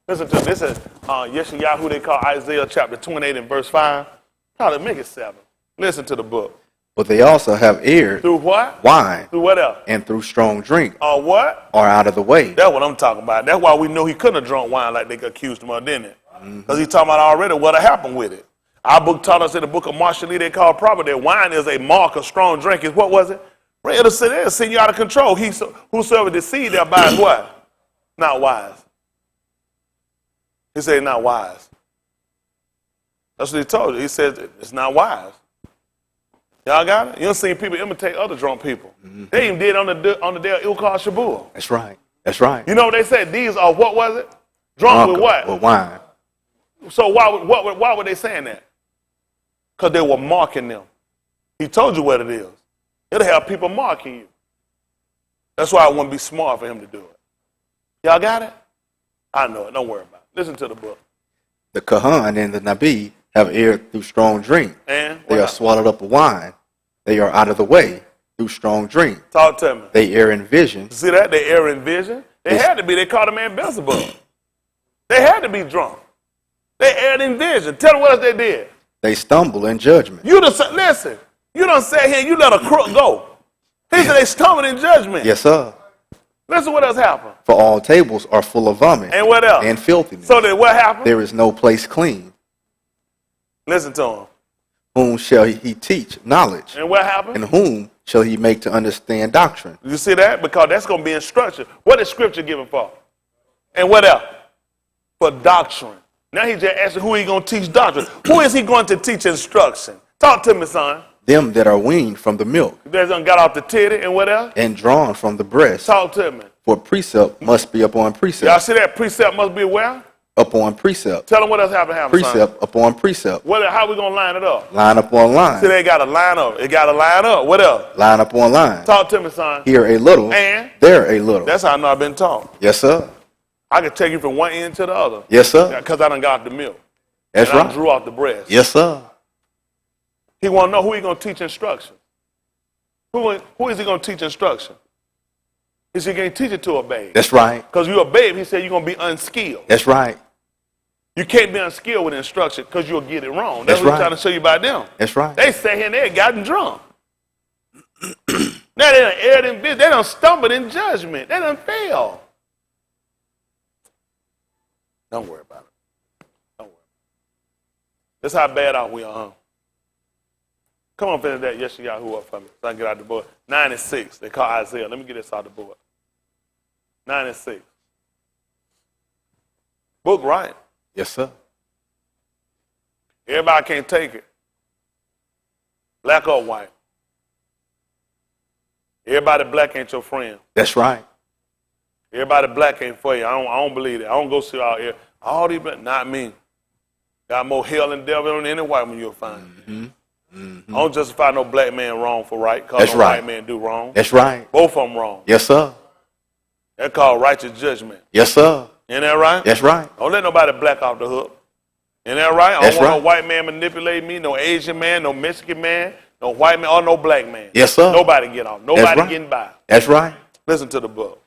Listen to this. This is Yeshayahu, they call Isaiah chapter 28 and verse 5. Probably make it 7. Listen to the book. But they also have erred Through what? wine Through what else? and through strong drink Or what? are out of the way. That's what I'm talking about. That's why we knew he couldn't have drunk wine like they accused him of, didn't it? Because he's talking about already what happened with it. Our book taught us in the book of masculinity, they call property, that wine is a mark of strong drink. Is what was it? It'll send you out of control. Whosoever deceived thereby is what? Not wise. He said not wise. That's what he told you. He said it's not wise. Y'all got it? You don't see people imitate other drunk people. Mm-hmm. They even did on the day of Ilkar Shabur. That's right. That's right. You know what they said? These are, what was it? Drunk with what? With wine. So why were they saying that? Because they were marking them. He told you what it is. It'll have people marking you. That's why it wouldn't be smart for him to do it. Y'all got it? I know it. Don't worry about it. Listen to the book. The Kahan and the Nabi have erred through strong drink. And they are swallowed up with wine. They are out of the way through strong drink. Talk to me. They err in vision. See that? They err in vision. They had to be. They called a man Beelzebub. They had to be drunk. They erred in vision. Tell them what else they did. They stumble in judgment. You just listen. You don't sit here and you let a crook go. He said they stumbled in judgment. Yes, sir. Listen what else happened. For all tables are full of vomit. And what else? And filthiness. So then what happened? There is no place clean. Listen to him. Whom shall he teach knowledge? And what happened? And whom shall he make to understand doctrine? You see that? Because that's going to be instruction. What is Scripture given for? And what else? For doctrine. Now he just asking who he going to teach doctrine. Who is he going to teach instruction? Talk to me, son. Them that are weaned from the milk, That done got off the titty and what else? and drawn from the breast. Talk to me. For precept must be upon Y'all precept, see that? Precept must be where? upon precept, Tell them what else happened, son. precept upon precept, How we going to line it up? line upon line, See, they got to line up. It got to line up. What else? line upon line. Talk to me, son. Here a little, And? there a little. That's how I know I've been taught. Yes, sir. I can take you from one end to the other. Yes, sir. Because I done got the milk. That's and I right. drew off the breast. Yes, sir. He want to know who he going to teach instruction. Who is he going to teach instruction? Is he going to teach it to a babe? That's right. Because you're a babe, he said you're going to be unskilled. That's right. You can't be unskilled with instruction because you'll get it wrong. That's That's what right. I'm trying to show you about them. That's right. They sat here and they had gotten drunk. Now they done erred in business. They done stumbled in judgment. They done failed. Don't worry about it. Don't worry. That's how bad off we are, huh? Come on, finish that yes Yahoo up for me so I can get out the board. 96. They call Isaiah. Let me get this out the board. 96. Book right. Yes, sir. Everybody can't take it. Black or white. Everybody black ain't your friend. That's right. Everybody black ain't for you. I don't believe it. I don't go see all these black. Not me. Got more hell and devil than any white one you'll find. Mm-hmm. Mm-hmm. I don't justify no black man wrong for right, because That's no right. white man do wrong. That's right. Both of them wrong. Yes, sir. That's called righteous judgment. Yes, sir. Ain't that right? That's right. Don't let nobody black off the hook. Ain't that right? I That's don't want right. no white man manipulate me, no Asian man, no Mexican man, no white man, or no black man. Yes, sir. Nobody get off. Nobody right. getting by. That's right. Listen to the book.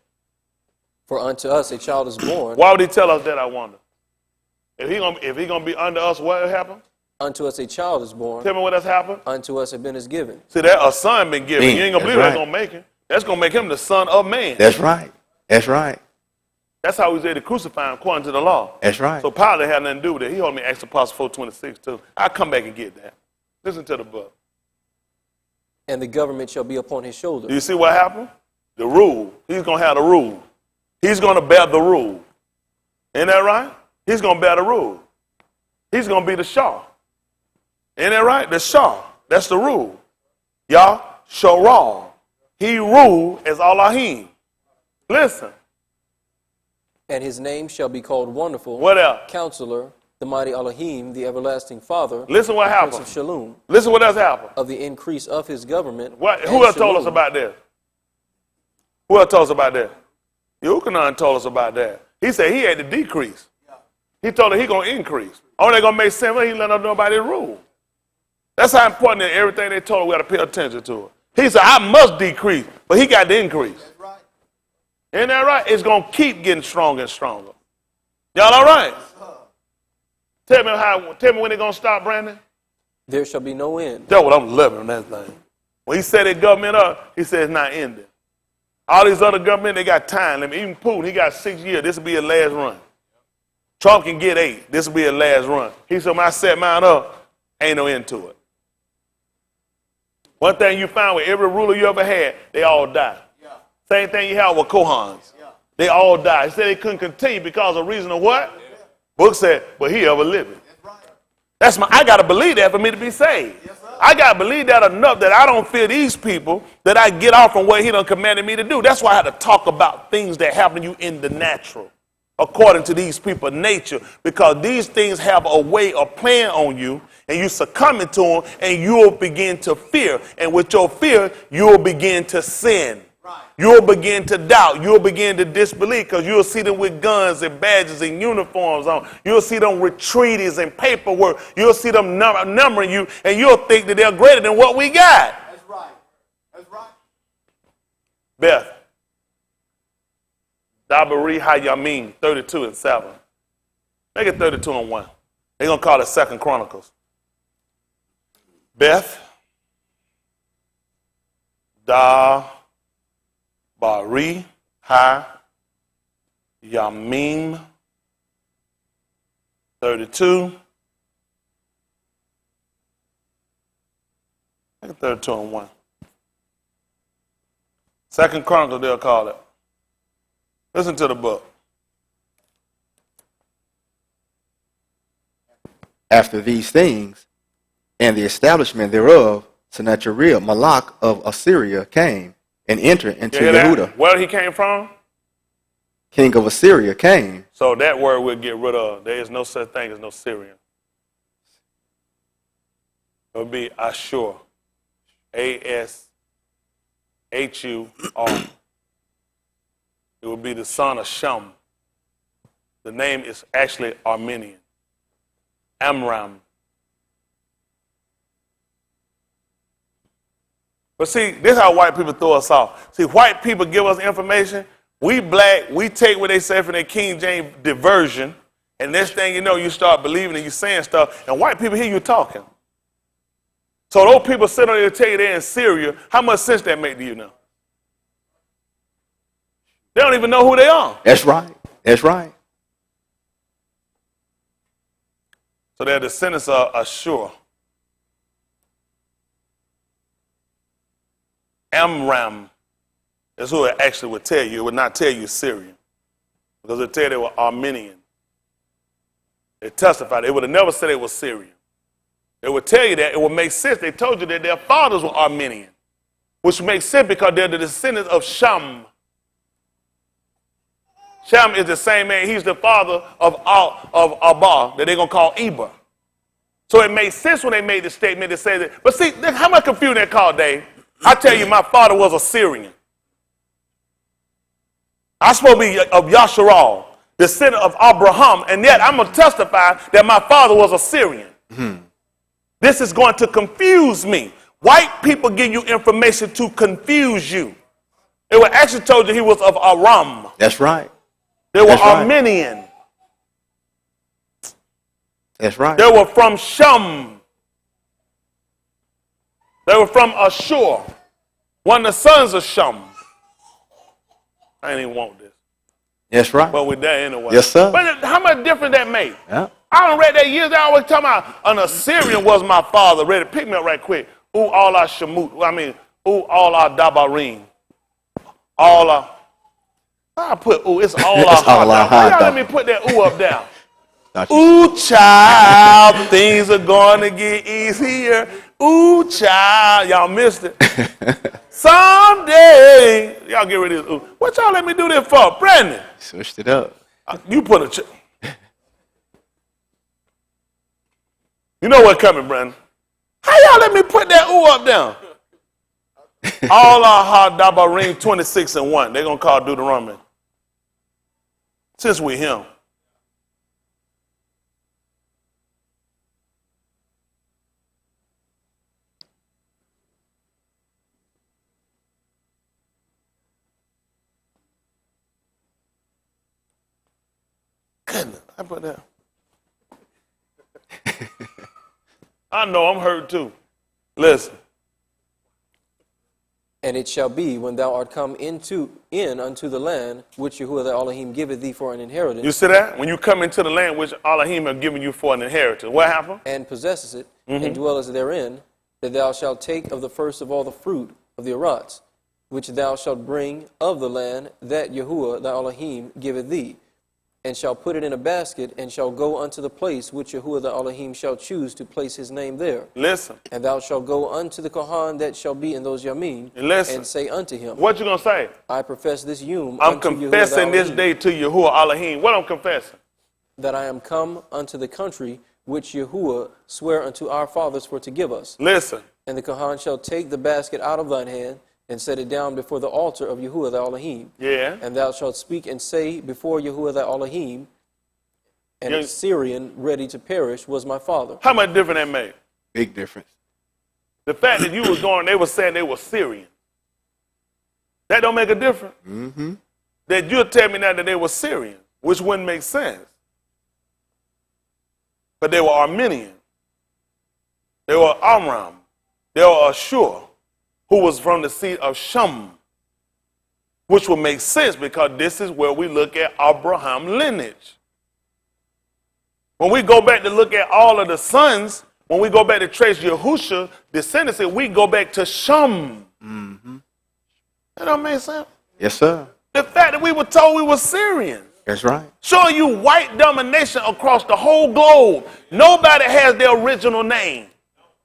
For unto us a child is born, Why would he tell us that, I wonder? If he gonna be under us, what will happen? unto us a child is born, Tell me what has happened. unto us a ben is given. See, that a son been given. Man, You ain't gonna that's believe right. that's gonna make him. That's gonna make him the son of man. That's right. That's right. That's how we was able to crucify him according to the law. That's right. So Pilate had nothing to do with it. He told me Acts Apostle 4:26 too. I'll come back and get that. Listen to the book. And the government shall be upon his shoulder. Do you see what happened? The rule. He's gonna have the rule. He's gonna bear the rule. Ain't that right? He's gonna bear the rule. He's gonna be the Shah. Ain't that right? The Shah. That's the rule. Y'all, Shorah. He ruled as Elohim. Listen. And his name shall be called Wonderful, What else? Counselor, the mighty Elohim, the everlasting Father, Listen what Prince happened. of Shalom, Listen what else happened. of the increase of his government. What? and Who else told us shalom. about that? Who else told us about that? Yochanan told us about that. He said he had to decrease. He told her he gonna increase. Only gonna make sense when he let nobody rule. That's how important that everything they told her we gotta pay attention to it. He said, I must decrease, but he got to increase. That's right. Isn't that right? It's gonna keep getting stronger and stronger. Y'all all right? Tell me when it's gonna stop, Brandon. There shall be no end. That's what I'm loving on that thing. When he set that government up, he said it's not ending. All these other government, they got time limit. Even Putin, he got 6 years. This will be his last run. Trump can get 8. This will be his last run. He said, when I set mine up, ain't no end to it. One thing you found with every ruler you ever had, they all died. Yeah. Same thing you have with Kohans. Yeah. They all died. He said they couldn't continue because of reason of what? Yeah. Book said, but he ever living. That's right. I got to believe that for me to be saved. Yes, I got to believe that enough that I don't fear these people, that I get off from what he done commanded me to do. That's why I had to talk about things that happen to you in the natural, according to these people's nature, because these things have a way of playing on you, and you succumbing to them, and you'll begin to fear. And with your fear, you'll begin to sin. Right. You'll begin to doubt. You'll begin to disbelieve, because you'll see them with guns and badges and uniforms on. You'll see them with treaties and paperwork. You'll see them numbering you, and you'll think that they're greater than what we got. That's right. That's right. Beth. Dabari Hayamin, 32 and 7. Make it 32 and 1. They're going to call it 2 Chronicles. Beth, Dabari Hayamim, 32. Make it 32 and 1. 2 Chronicles, they'll call it. Listen to the book. after these things, and the establishment thereof, Sennacherib, Malak of Assyria, came and entered into You hear Yehuda. that? Where he came from? King of Assyria came. So that word we'll get rid of. There is no such thing as no Syrian. It would be Ashur. A-S-H-U-R. It would be the son of Shem. The name is actually Armenian. Amram. But see, this is how white people throw us off. See, white people give us information. We black, we take what they say from their King James diversion, and next thing you know, you start believing and you saying stuff, and white people hear you talking. So those people sit on there and tell you they're in Syria. How much sense that make to you now? They don't even know who they are. That's right. That's right. So they're descendants of Ashur. Amram is who it actually would tell you. It would not tell you Syrian. Because it would tell you they were Armenian. They testified. It would have never said they were Syrian. It would tell you that. It would make sense. They told you that their fathers were Armenian. Which makes sense because they're the descendants of Shem. Shem is the same man. He's the father of Abba that they're going to call Eber. So it made sense when they made the statement to say that. But see, how much confusion that called, Dave? I tell you, my father was a Syrian. I'm supposed to be of Yasharal, descendant of Abraham, and yet I'm going to testify that my father was a Syrian. This is going to confuse me. White people give you information to confuse you. They were actually told you he was of Aram. That's right. They were That's right. Armenian. That's right. They were from Shem. They were from Ashur, one of the sons of Shem. I didn't even want this. That's right. But we're there anyway. Yes, sir. But how much difference that made? Yeah. I done read that years. They always talking about an Assyrian was my father. Ready? Pick me up right quick. Ooh, all our Shemut. Ooh, all our Dabarim. All our. I put ooh. It's all It's our. all our Y'all hard let me put that ooh up down. Gotcha. Ooh, child, things are going to get easier. Ooh, child, y'all missed it. Someday, y'all get rid of this. Ooh. What y'all let me do this for? Brandon. Switched it up. You put a... You know what's coming, Brandon. How y'all let me put that ooh up down? All our Hadabarim 26 and 1. They're going to call Deuteronomy. Since we him. Goodness, I put that. I know I'm hurt too. Listen. And it shall be when thou art come in unto the land which Yahuwah thy Elohim giveth thee for an inheritance. You see that? When you come into the land which Elohim have given you for an inheritance, what happened? And possesses it, and dwellest therein, that thou shalt take of the first of all the fruit of the arats, which thou shalt bring of the land that Yahuwah thy Elohim giveth thee, and shall put it in a basket, and shall go unto the place which Yahuwah the Elohim shall choose to place his name there. Listen. And thou shalt go unto the Kohan that shall be in those Yamim, and say unto him, What you going to say? I profess this Yom I'm unto confessing Yahuwah this day to Yahuwah Elohim. What I'm confessing? that I am come unto the country which Yahuwah sware unto our fathers for to give us. Listen. And the Kohan shall take the basket out of thine hand, and set it down before the altar of Yahuwah thy Elohim. Yeah. And thou shalt speak and say before Yahuwah thy Elohim, an Assyrian ready to perish was my father. How much difference that made? Big difference. The fact that you was going, they were saying they were Syrian. That don't make a difference. Mm-hmm. That you'll tell me now that they were Syrian, which wouldn't make sense. But they were Armenian. They were Amram. They were Ashur, who was from the seed of Shem, which would make sense because this is where we look at Abraham lineage. When we go back to look at all of the sons, when we go back to trace Yahusha descendants, we go back to Shem. Mm-hmm. That don't make sense. Yes, sir. The fact that we were told we were Syrian. That's right. Showing you white domination across the whole globe. Nobody has their original name.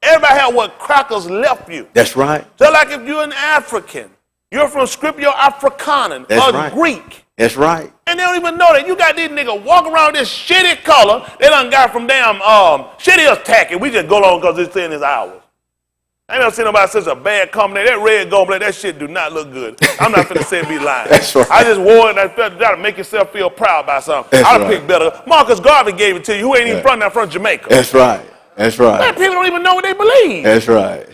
Everybody has what crackers left you. That's right. So like if you're an African, you're from Scripio Africanum, or right. Greek. That's right. And they don't even know that. You got these niggas walking around this shitty color. They done got from damn, shitty is tacky. We just go along because this thing is ours. I ain't never seen nobody such a bad combination. That red gold, that shit do not look good. I'm not finna say it be lying. That's right. I just wore it and I felt try to make yourself feel proud about something. That's I'd right. pick better. Marcus Garvey gave it to you, who ain't even from Jamaica. That's right. That's right. Man, people don't even know what they believe. That's right.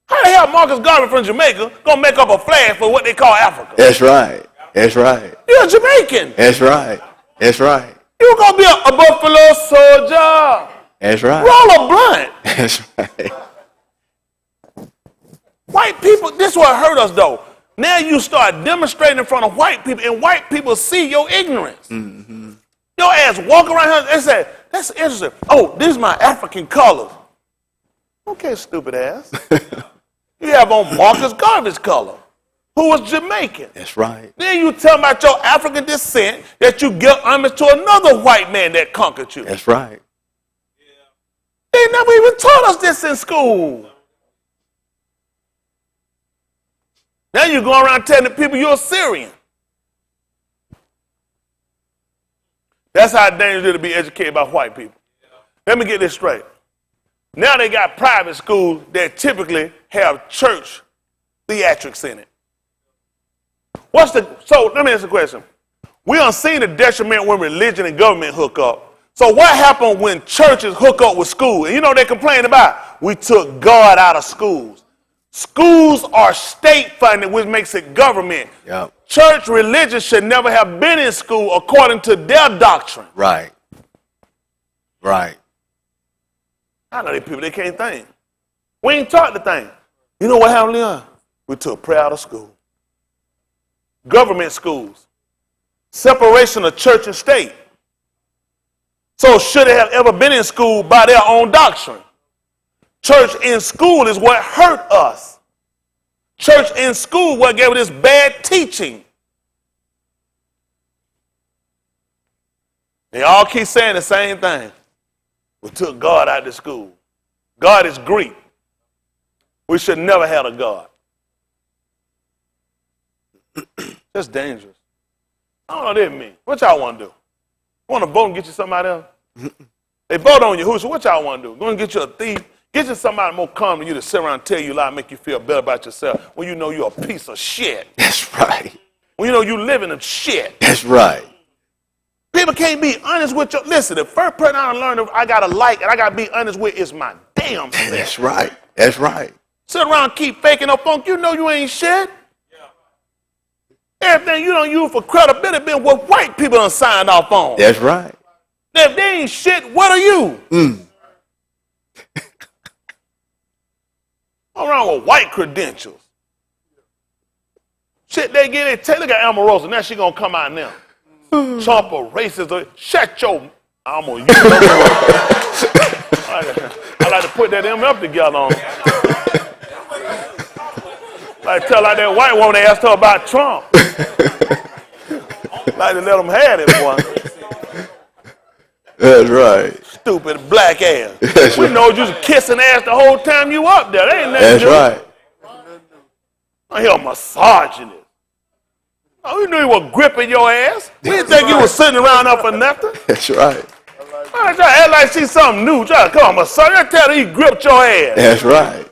How the hell Marcus Garvey from Jamaica gonna make up a flag for what they call Africa? That's right. That's right. You're a Jamaican. That's right. That's right. You're gonna be a buffalo soldier. That's right. Roll a blunt. That's right. White people, this is what hurt us though. Now you start demonstrating in front of white people, and white people see your ignorance. Mm-hmm. Your ass walk around here and say, that's interesting. Oh, these are my African colors. Okay, stupid ass. You have on Marcus Garvey's color, who was Jamaican. That's right. Then you tell about your African descent that you give homage to another white man that conquered you. That's right. They never even taught us this in school. Now you go around telling the people you're Syrian. That's how dangerous it is to be educated by white people. Let me get this straight. Now they got private schools that typically have church theatrics in it. So let me ask you a question. We done seen the detriment when religion and government hook up. So what happened when churches hook up with schools? And you know what they complain about? We took God out of schools. Schools are state funded, which makes it government. Yep. Church religion should never have been in school according to their doctrine. Right. Right. I know these people, they can't think. We ain't taught the thing. You know what happened, Leon? We took prayer out of school. Government schools. Separation of church and state. So should it have ever been in school by their own doctrine? Church in school is what hurt us. Church in school what gave us this bad teaching. They all keep saying the same thing. We took God out of school. God is Greek. We should never have a God. That's dangerous. I don't know what that means. What y'all want to do? Want to vote and get you somebody else? They vote on you. So what y'all want to do? Go and get you a thief. Get you somebody more calm than you to sit around and tell you a lie and make you feel better about yourself when you know you're a piece of shit. That's right. When you know you living in shit. That's right. People can't be honest with you. Listen, the first person I learned I got to like and I got to be honest with is my damn self. That's right. That's right. Sit around and keep faking up funk. You know you ain't shit. Everything you don't use for credibility been what white people done signed off on. That's right. Now, if they ain't shit, what are you? Around with white credentials. Shit they get, look at Omarosa, now she gonna come out now. Chomper, racist, shut your, I'm gonna use I like to put that M up together on them. Like tell like that white woman they asked her about Trump. Like to let them have it, boy. That's right. Stupid black ass. That's we right. know you was kissing ass the whole time you up there. That ain't nothing That's to do. right. I hear massaging it. Oh, you knew he was gripping your ass. We didn't think you was sitting around up for nothing. That's right. I try to act like she's something new. Try to come on, massage. I tell her he gripped your ass. That's right.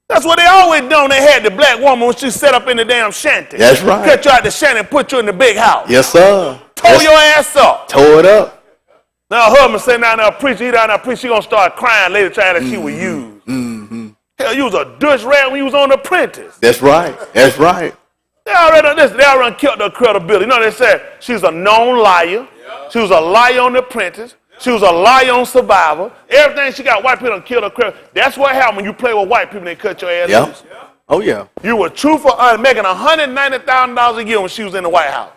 That's what they always done. They had the black woman when she set up in the damn shanty. That's right. Cut you out the shanty and put you in the big house. Yes, sir. Tore your ass up. Tore it up. Now her husband sitting down there preaching, he down there preaching, she gonna start crying later trying that she was used. Mm-hmm. Hell, you was a douche rat when you was on The Apprentice. That's right. That's right. They already killed her credibility. You know, they said she's a known liar. She was a liar on The Apprentice. She was a liar on Survivor. Everything she got, white people done killed her credibility. That's what happened when you play with white people, they cut your ass loose. Oh, yeah. You were truthful, making $190,000 a year when she was in the White House.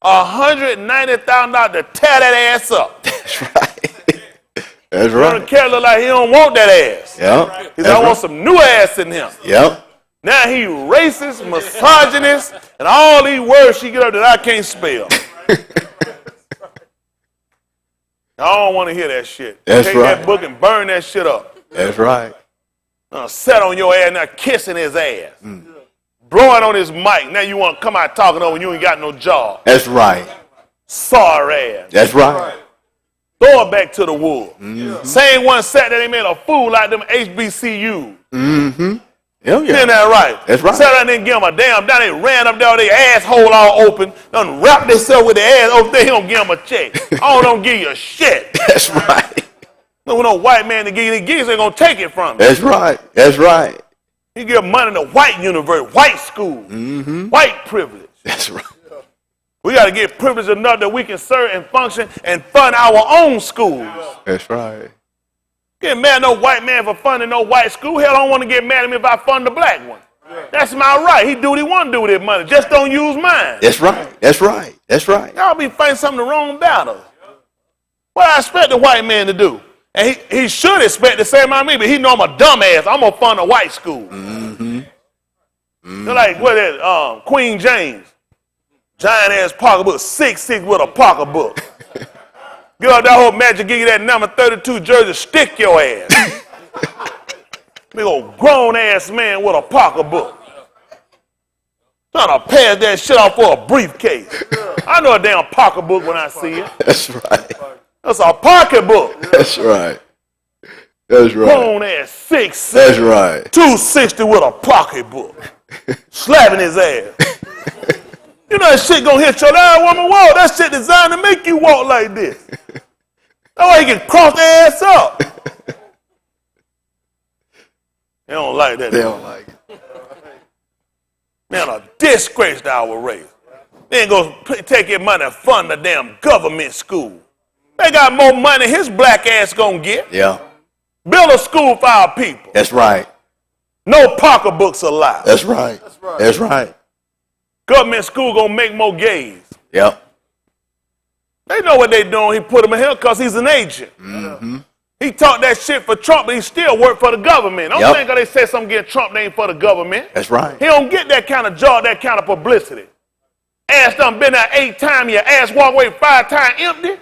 $190,000 to tear that ass up. That's right. That's Right. right. Kelly look like he don't want that ass. Yep. He said, I want some new ass in him. Yep. Now he racist, misogynist, and all these words she get up that I can't spell. I don't want to hear that shit. That's Take right. that book and burn that shit up. That's right. Set on your ass now, kissing his ass. Blowing on his mic. Now you want to come out talking over when you ain't got no job. That's right. Sorry ass. That's right. Throw it back to the wolves. Same one sat there, they made a fool out of them HBCU. Mm-hmm. Hell yeah. Isn't that right? That's right. Sat down there and give them a damn down. They ran up there, their asshole all open. Done wrapped themselves with their ass open. They don't give them a check. I don't give you a shit. That's right. No white man to give you the gigs, they're going to take it from you. That's right. That's right. You give money to white university, white school, white privilege. That's right. We got to get privilege enough that we can serve and function and fund our own schools. That's right. Get mad at no white man for funding no white school. Hell, I don't want to get mad at me if I fund the black one. That's my right. He do what he want to do with his money. Just don't use mine. That's right. That's right. That's right. Y'all be fighting something the wrong battle. What I expect the white man to do? And he should expect the same out of me, but he know I'm a dumbass. I'm going to fund a white school. They're like, what is it? Queen James. Giant ass pocketbook, 6'6" with a pocketbook. Get up that whole magic, give you that number 32 jersey, stick your ass. Big old grown ass man with a pocketbook. Trying to pass that shit off for a briefcase. I know a damn pocketbook when I see it. That's right. That's a pocketbook. That's right. That's right. Grown ass 6'6". That's right. 260 with a pocketbook. Slapping his ass. You know that shit gonna hit your ass, woman. Whoa, that shit designed to make you walk like this. That way you can cross their ass up. They don't like that. They don't like it. Man, a disgrace to our race. They ain't gonna take your money and fund the damn government school. They got more money his black ass gonna get. Yeah. Build a school for our people. That's right. No pocketbooks allowed. That's right. That's right. Government school gonna make more gays. Yep. They know what they doing. He put him in here because he's an agent. He talked that shit for Trump, but he still worked for the government. Don't think they said something against Trump name for the government. That's right. He don't get that kind of job, that kind of publicity. Ass done been there 8 times, your ass walk away 5 times empty.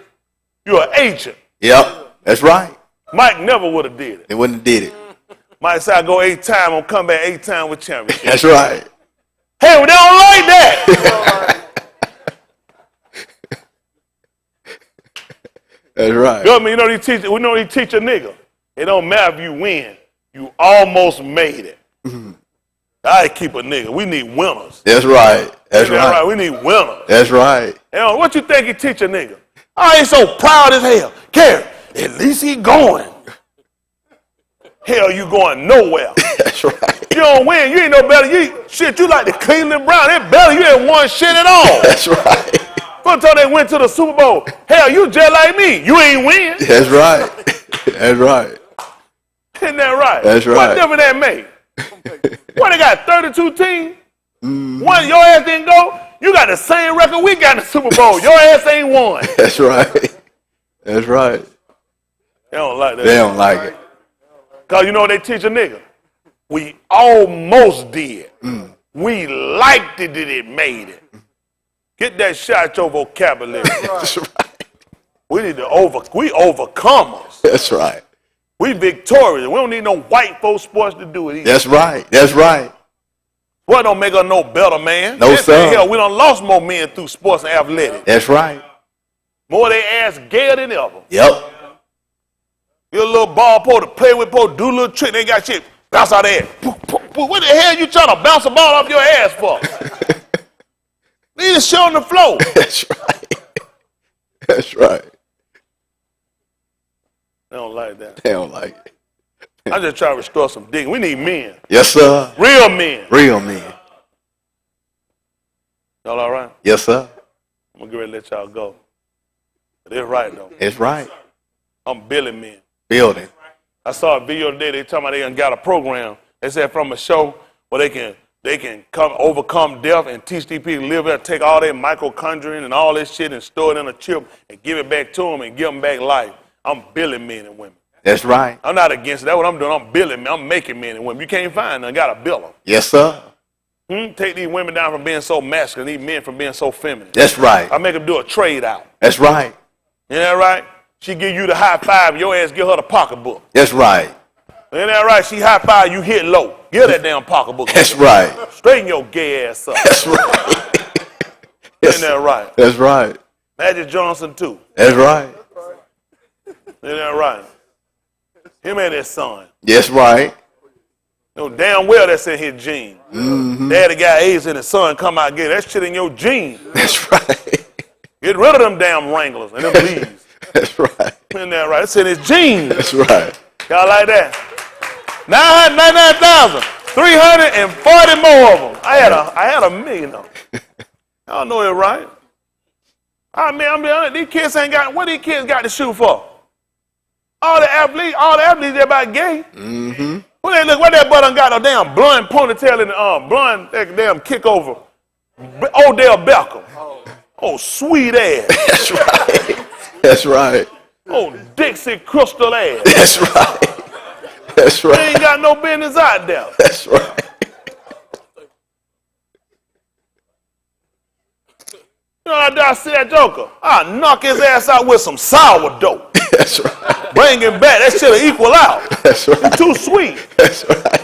You're an agent. Yep. That's right. Mike never would have did it. They wouldn't have did it. Mike said, I go 8 times, I'm going to come back 8 times with championship. That's right. Hey, we don't like that. That's right. Government, we know he teach a nigga. It don't matter if you win. You almost made it. I keep a nigga. We need winners. That's right. That's right. We need winners. That's right. You know, what you think he teach a nigga? I ain't so proud as hell. Care, at least he going. Hell, you going nowhere. That's right. You don't win. You ain't no better. You like the Cleveland Browns. They better. You ain't won shit at all. That's right. One time they went to the Super Bowl. Hell, you just like me. You ain't win. That's right. That's right. Isn't that right? That's right. What difference that make? What, they got 32 teams? One, your ass didn't go. You got the same record we got in the Super Bowl. Your ass ain't won. That's right. That's right. They don't like that. They don't like it. Because you know what they teach a nigga? We almost did. We liked it that it made it. Get that shit out your vocabulary. That's right. We need to we overcomers. That's right. We victorious. We don't need no white folks sports to do it either. That's right. That's right. Boy, don't make us no better, man. No, sir. Hell, we done lost more men through sports and athletics. That's right. More they ass gayer than ever. Yep. You a little ball pole to play with, pole, do a little trick, they got shit. Bounce out there. What the hell you trying to bounce a ball off your ass for? Leave the shit on the floor. That's right. That's right. They don't like that. They don't like it. I just try to restore some dignity. We need men. Yes, sir. Real men. Real men. Y'all all right? Yes, sir. I'm going to get ready to let y'all go. But it's right, though. It's right. I'm building men. Building. I saw a video today. They talking about they done got a program. They said from a show where they can overcome death and teach these people to live there, take all their mitochondria and all this shit and store it in a chip and give it back to them and give them back life. I'm building men and women. That's right. I'm not against it. That's what I'm doing. I'm building men. I'm making men and women. You can't find them. Got to build them. Yes, sir. Take these women down from being so masculine, these men from being so feminine. That's right. I make them do a trade out. That's right. Isn't that right? She give you the high five, your ass give her the pocketbook. That's right. Isn't that right? She high five, you hit low. Give that damn pocketbook. That's right. Straighten your gay ass up. That's right. Isn't that right? That's right. Magic Johnson too. That's right. Isn't that right? Him and his son. That's right. You know damn well that's in his gene. Daddy got AIDS and his son come out and get that shit in your gene. That's right. Get rid of them damn Wranglers and them leaves. That's right. Isn't that right? It's in his genes. That's right. Y'all like that? 999,340 more of them. I had a million of them. Y'all know it, right? I mean, these kids ain't got, what these kids got to shoot for? All the athletes everybody gay. Mm-hmm. What that butt done got a damn blonde ponytail and blonde that damn kick over. Odell Beckham. Oh, sweet ass. That's right. That's right. Oh, Dixie Crystal ass. That's right. That's right. They ain't got no business out there. That's right. You know, I see that joker. I'll knock his ass out with some sourdough. That's right. Bring him back. That shit'll equal out. That's right. He's too sweet. That's right.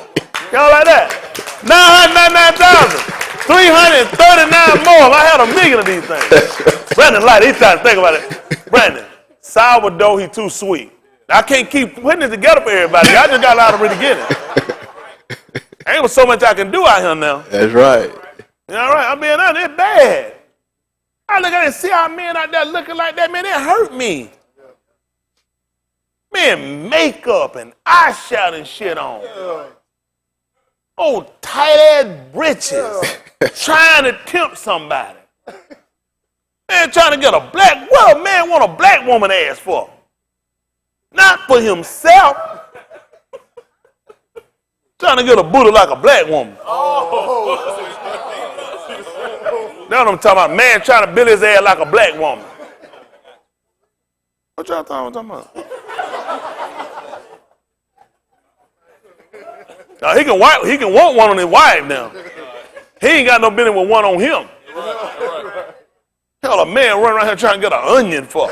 Y'all like that? 999,339 more. I had a million of these things. Right. Brandon Light, he's trying to think about it. Brandon, sourdough, he too sweet. I can't keep putting it together for everybody. I just got a lot of really get it. Ain't so much I can do out here now. That's right. You know, right? I'm being honest, it's bad. I look at it and see how men out there looking like that, man, it hurt me. Man, makeup and eyeshadow and shit on. Oh, tight-ass britches. Trying to tempt somebody. Man, trying to get a black, what a man want a black woman ass for? Not for himself. Trying to get a booty like a black woman. That's what I'm talking about. Man trying to build his ass like a black woman. What y'all talking about? Now, he can want one on his wife now. He ain't got no business with one on him. Hell, a man running around here trying to get an onion for.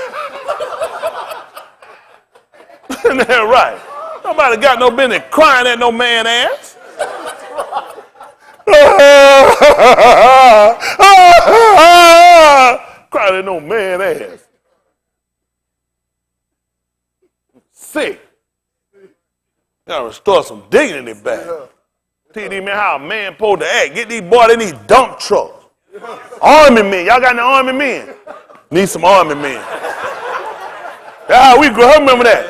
Isn't that right? Nobody got no business crying at no man ass. Crying at no man ass. Sick. Gotta restore some dignity back. Teach these men how a man supposed to act. Get these boys in these dump trucks. Army men. Y'all got any army men? Need some army men. That's how we grew up. Remember that?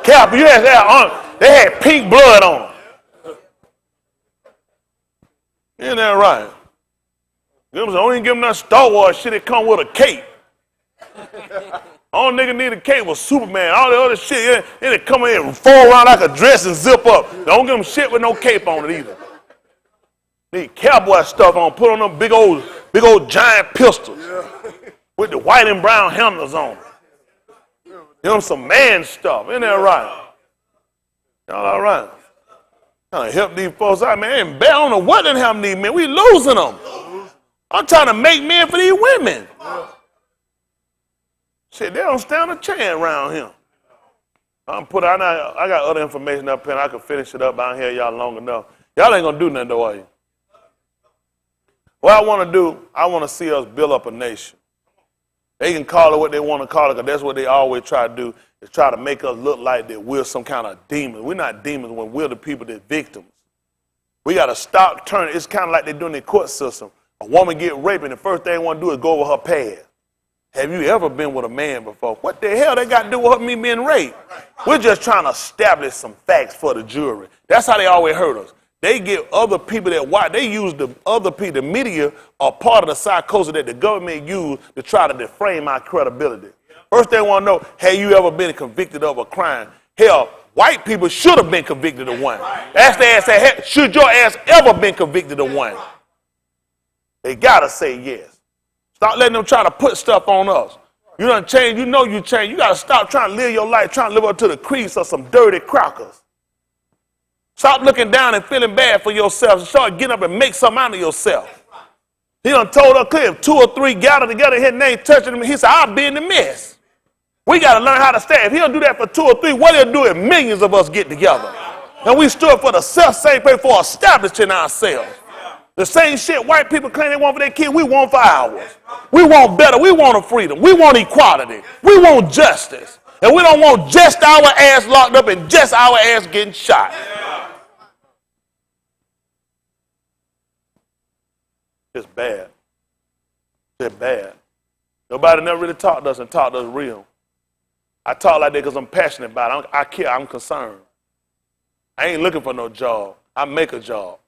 Cap, you had that. They had pink blood on them. Isn't that right? Don't even give them that Star Wars shit that come with a cape. All nigga need a cape was Superman. All the other shit, they come in and fall around like a dress and zip up. Don't give them shit with no cape on it either. Need cowboy stuff on. Put on them big old giant pistols with the white and brown handles on. Give them some man stuff. Isn't that right? Y'all all right? Trying to help these folks out, man. I don't know what done happened to these men. We losing them. I'm trying to make men for these women. Shit, they don't stand a chance around here. I got other information up here, and I can finish it up down here, y'all long enough. Y'all ain't gonna do nothing though, are you? What I want to do, I want to see us build up a nation. They can call it what they want to call it, because that's what they always try to do, is try to make us look like that we're some kind of demons. We're not demons when we're the people that's victims. We got to stop turning. It's kind of like they do in the court system. A woman get raped, and the first thing they want to do is go over her past. Have you ever been with a man before? What the hell they got to do with me being raped? We're just trying to establish some facts for the jury. That's how they always hurt us. They get other people that watch. They use the other people. The media are part of the psychosis that the government used to try to defame our credibility. First they want to know, have you ever been convicted of a crime? Hell, white people should have been convicted of one. Ask their ass, hey, should your ass ever been convicted of one? They got to say yes. Stop letting them try to put stuff on us. You done changed. You know you changed. You got to stop trying to live your life, trying to live up to the creeds of some dirty crackers. Stop looking down and feeling bad for yourself and start getting up and make something out of yourself. He done told her clear, if 2 or 3 gather together, his name touching him, he said, I'll be in the mess. We got to learn how to stay. If he'll do that for 2 or 3, what he'll do if millions of us get together? And we stood for the self-same place for establishing ourselves. The same shit white people claim they want for their kids, we want for ours. We want better. We want a freedom. We want equality. We want justice. And we don't want just our ass locked up and just our ass getting shot. It's bad. It's bad. Nobody never really talked to us and talked to us real. I talk like that because I'm passionate about it. I care. I'm concerned. I ain't looking for no job. I make a job.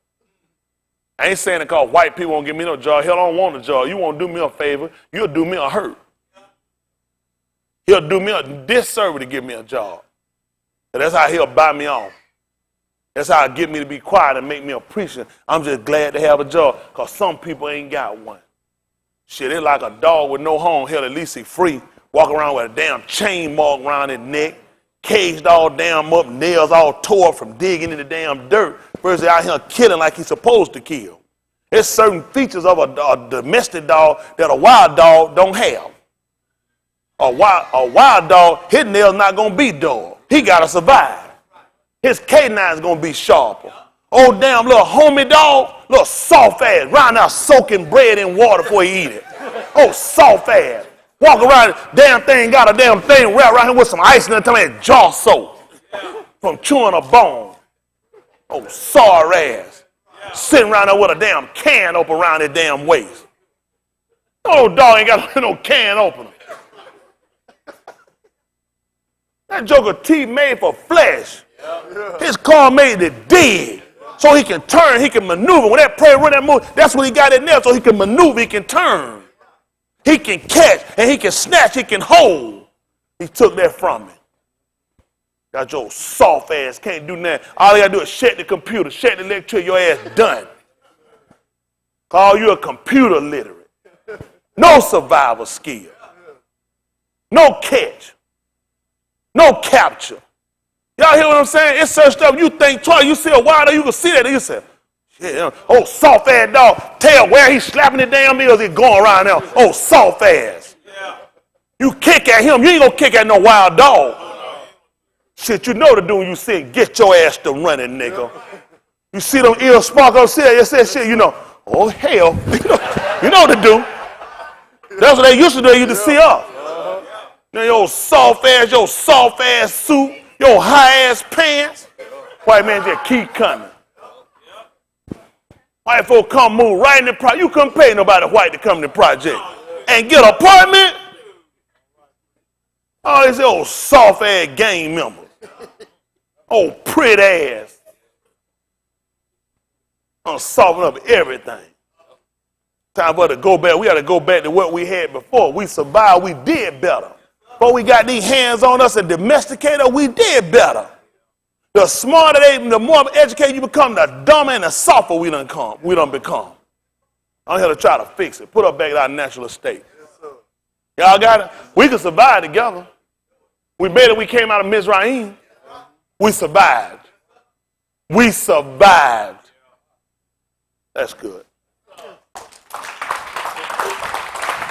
I ain't saying it because white people won't give me no job. Hell, I don't want a job. You won't do me a favor. You'll do me a hurt. He'll do me a disservice to give me a job. And that's how he'll buy me off. That's how he'll get me to be quiet and make me appreciate. I'm just glad to have a job because some people ain't got one. Shit, it's like a dog with no home. Hell, at least he free. Walk around with a damn chain mark around his neck, caged all damn up, nails all tore up from digging in the damn dirt. Versus out here killing like he's supposed to kill. There's certain features of a domestic dog that a wild dog don't have. A wild dog, his nail's not going to be dull. He got to survive. His canine's going to be sharper. Oh, damn little homie dog, little soft ass, round out soaking bread in water before he eat it. Oh, soft ass. Walk around, damn thing got a damn thing wrapped around him with some ice and tell me his jaw soaked from chewing a bone. Oh, sorry ass. Sitting around there with a damn can open around his damn waist. No dog ain't got no can opener. That joker teeth made for flesh. His car made to dig. So he can turn, he can maneuver. When that prey run that move, that's when he got it there. So he can maneuver, he can turn. He can catch, and he can snatch, he can hold. He took that from me. Got your soft ass, can't do nothing. All you gotta do is shut the computer, shut the electric, your ass done. Call you a computer literate. No survival skill. No catch. No capture. Y'all hear what I'm saying? It's such stuff you think twice. You see a wild dog, you can see that, and you say, shit, oh, soft ass dog. Tell where he's slapping the damn ears, he going around now. Oh, soft ass. You kick at him, you ain't gonna kick at no wild dog. Shit, you know to do when you see it, get your ass to running, nigga. You see them ears spark up, see you say shit, you know, oh hell, you know what to do. That's what they used to do, they used to see us. Now your soft ass suit, your high ass pants, white man just keep coming. White folk come move right in the project. You couldn't pay nobody white to come in the project and get an apartment. Oh, these old soft ass gang members. Oh, pretty ass. I'm softening up everything. Time for us to go back. We got to go back to what we had before. We survived. We did better. Before we got these hands on us and domesticated, we did better. The smarter the more educated you become, the dumber and the softer we done become. I'm here to try to fix it. Put us back in our natural state. Y'all got it? We can survive together. We made it. We came out of Mizraim. We survived. We survived. That's good.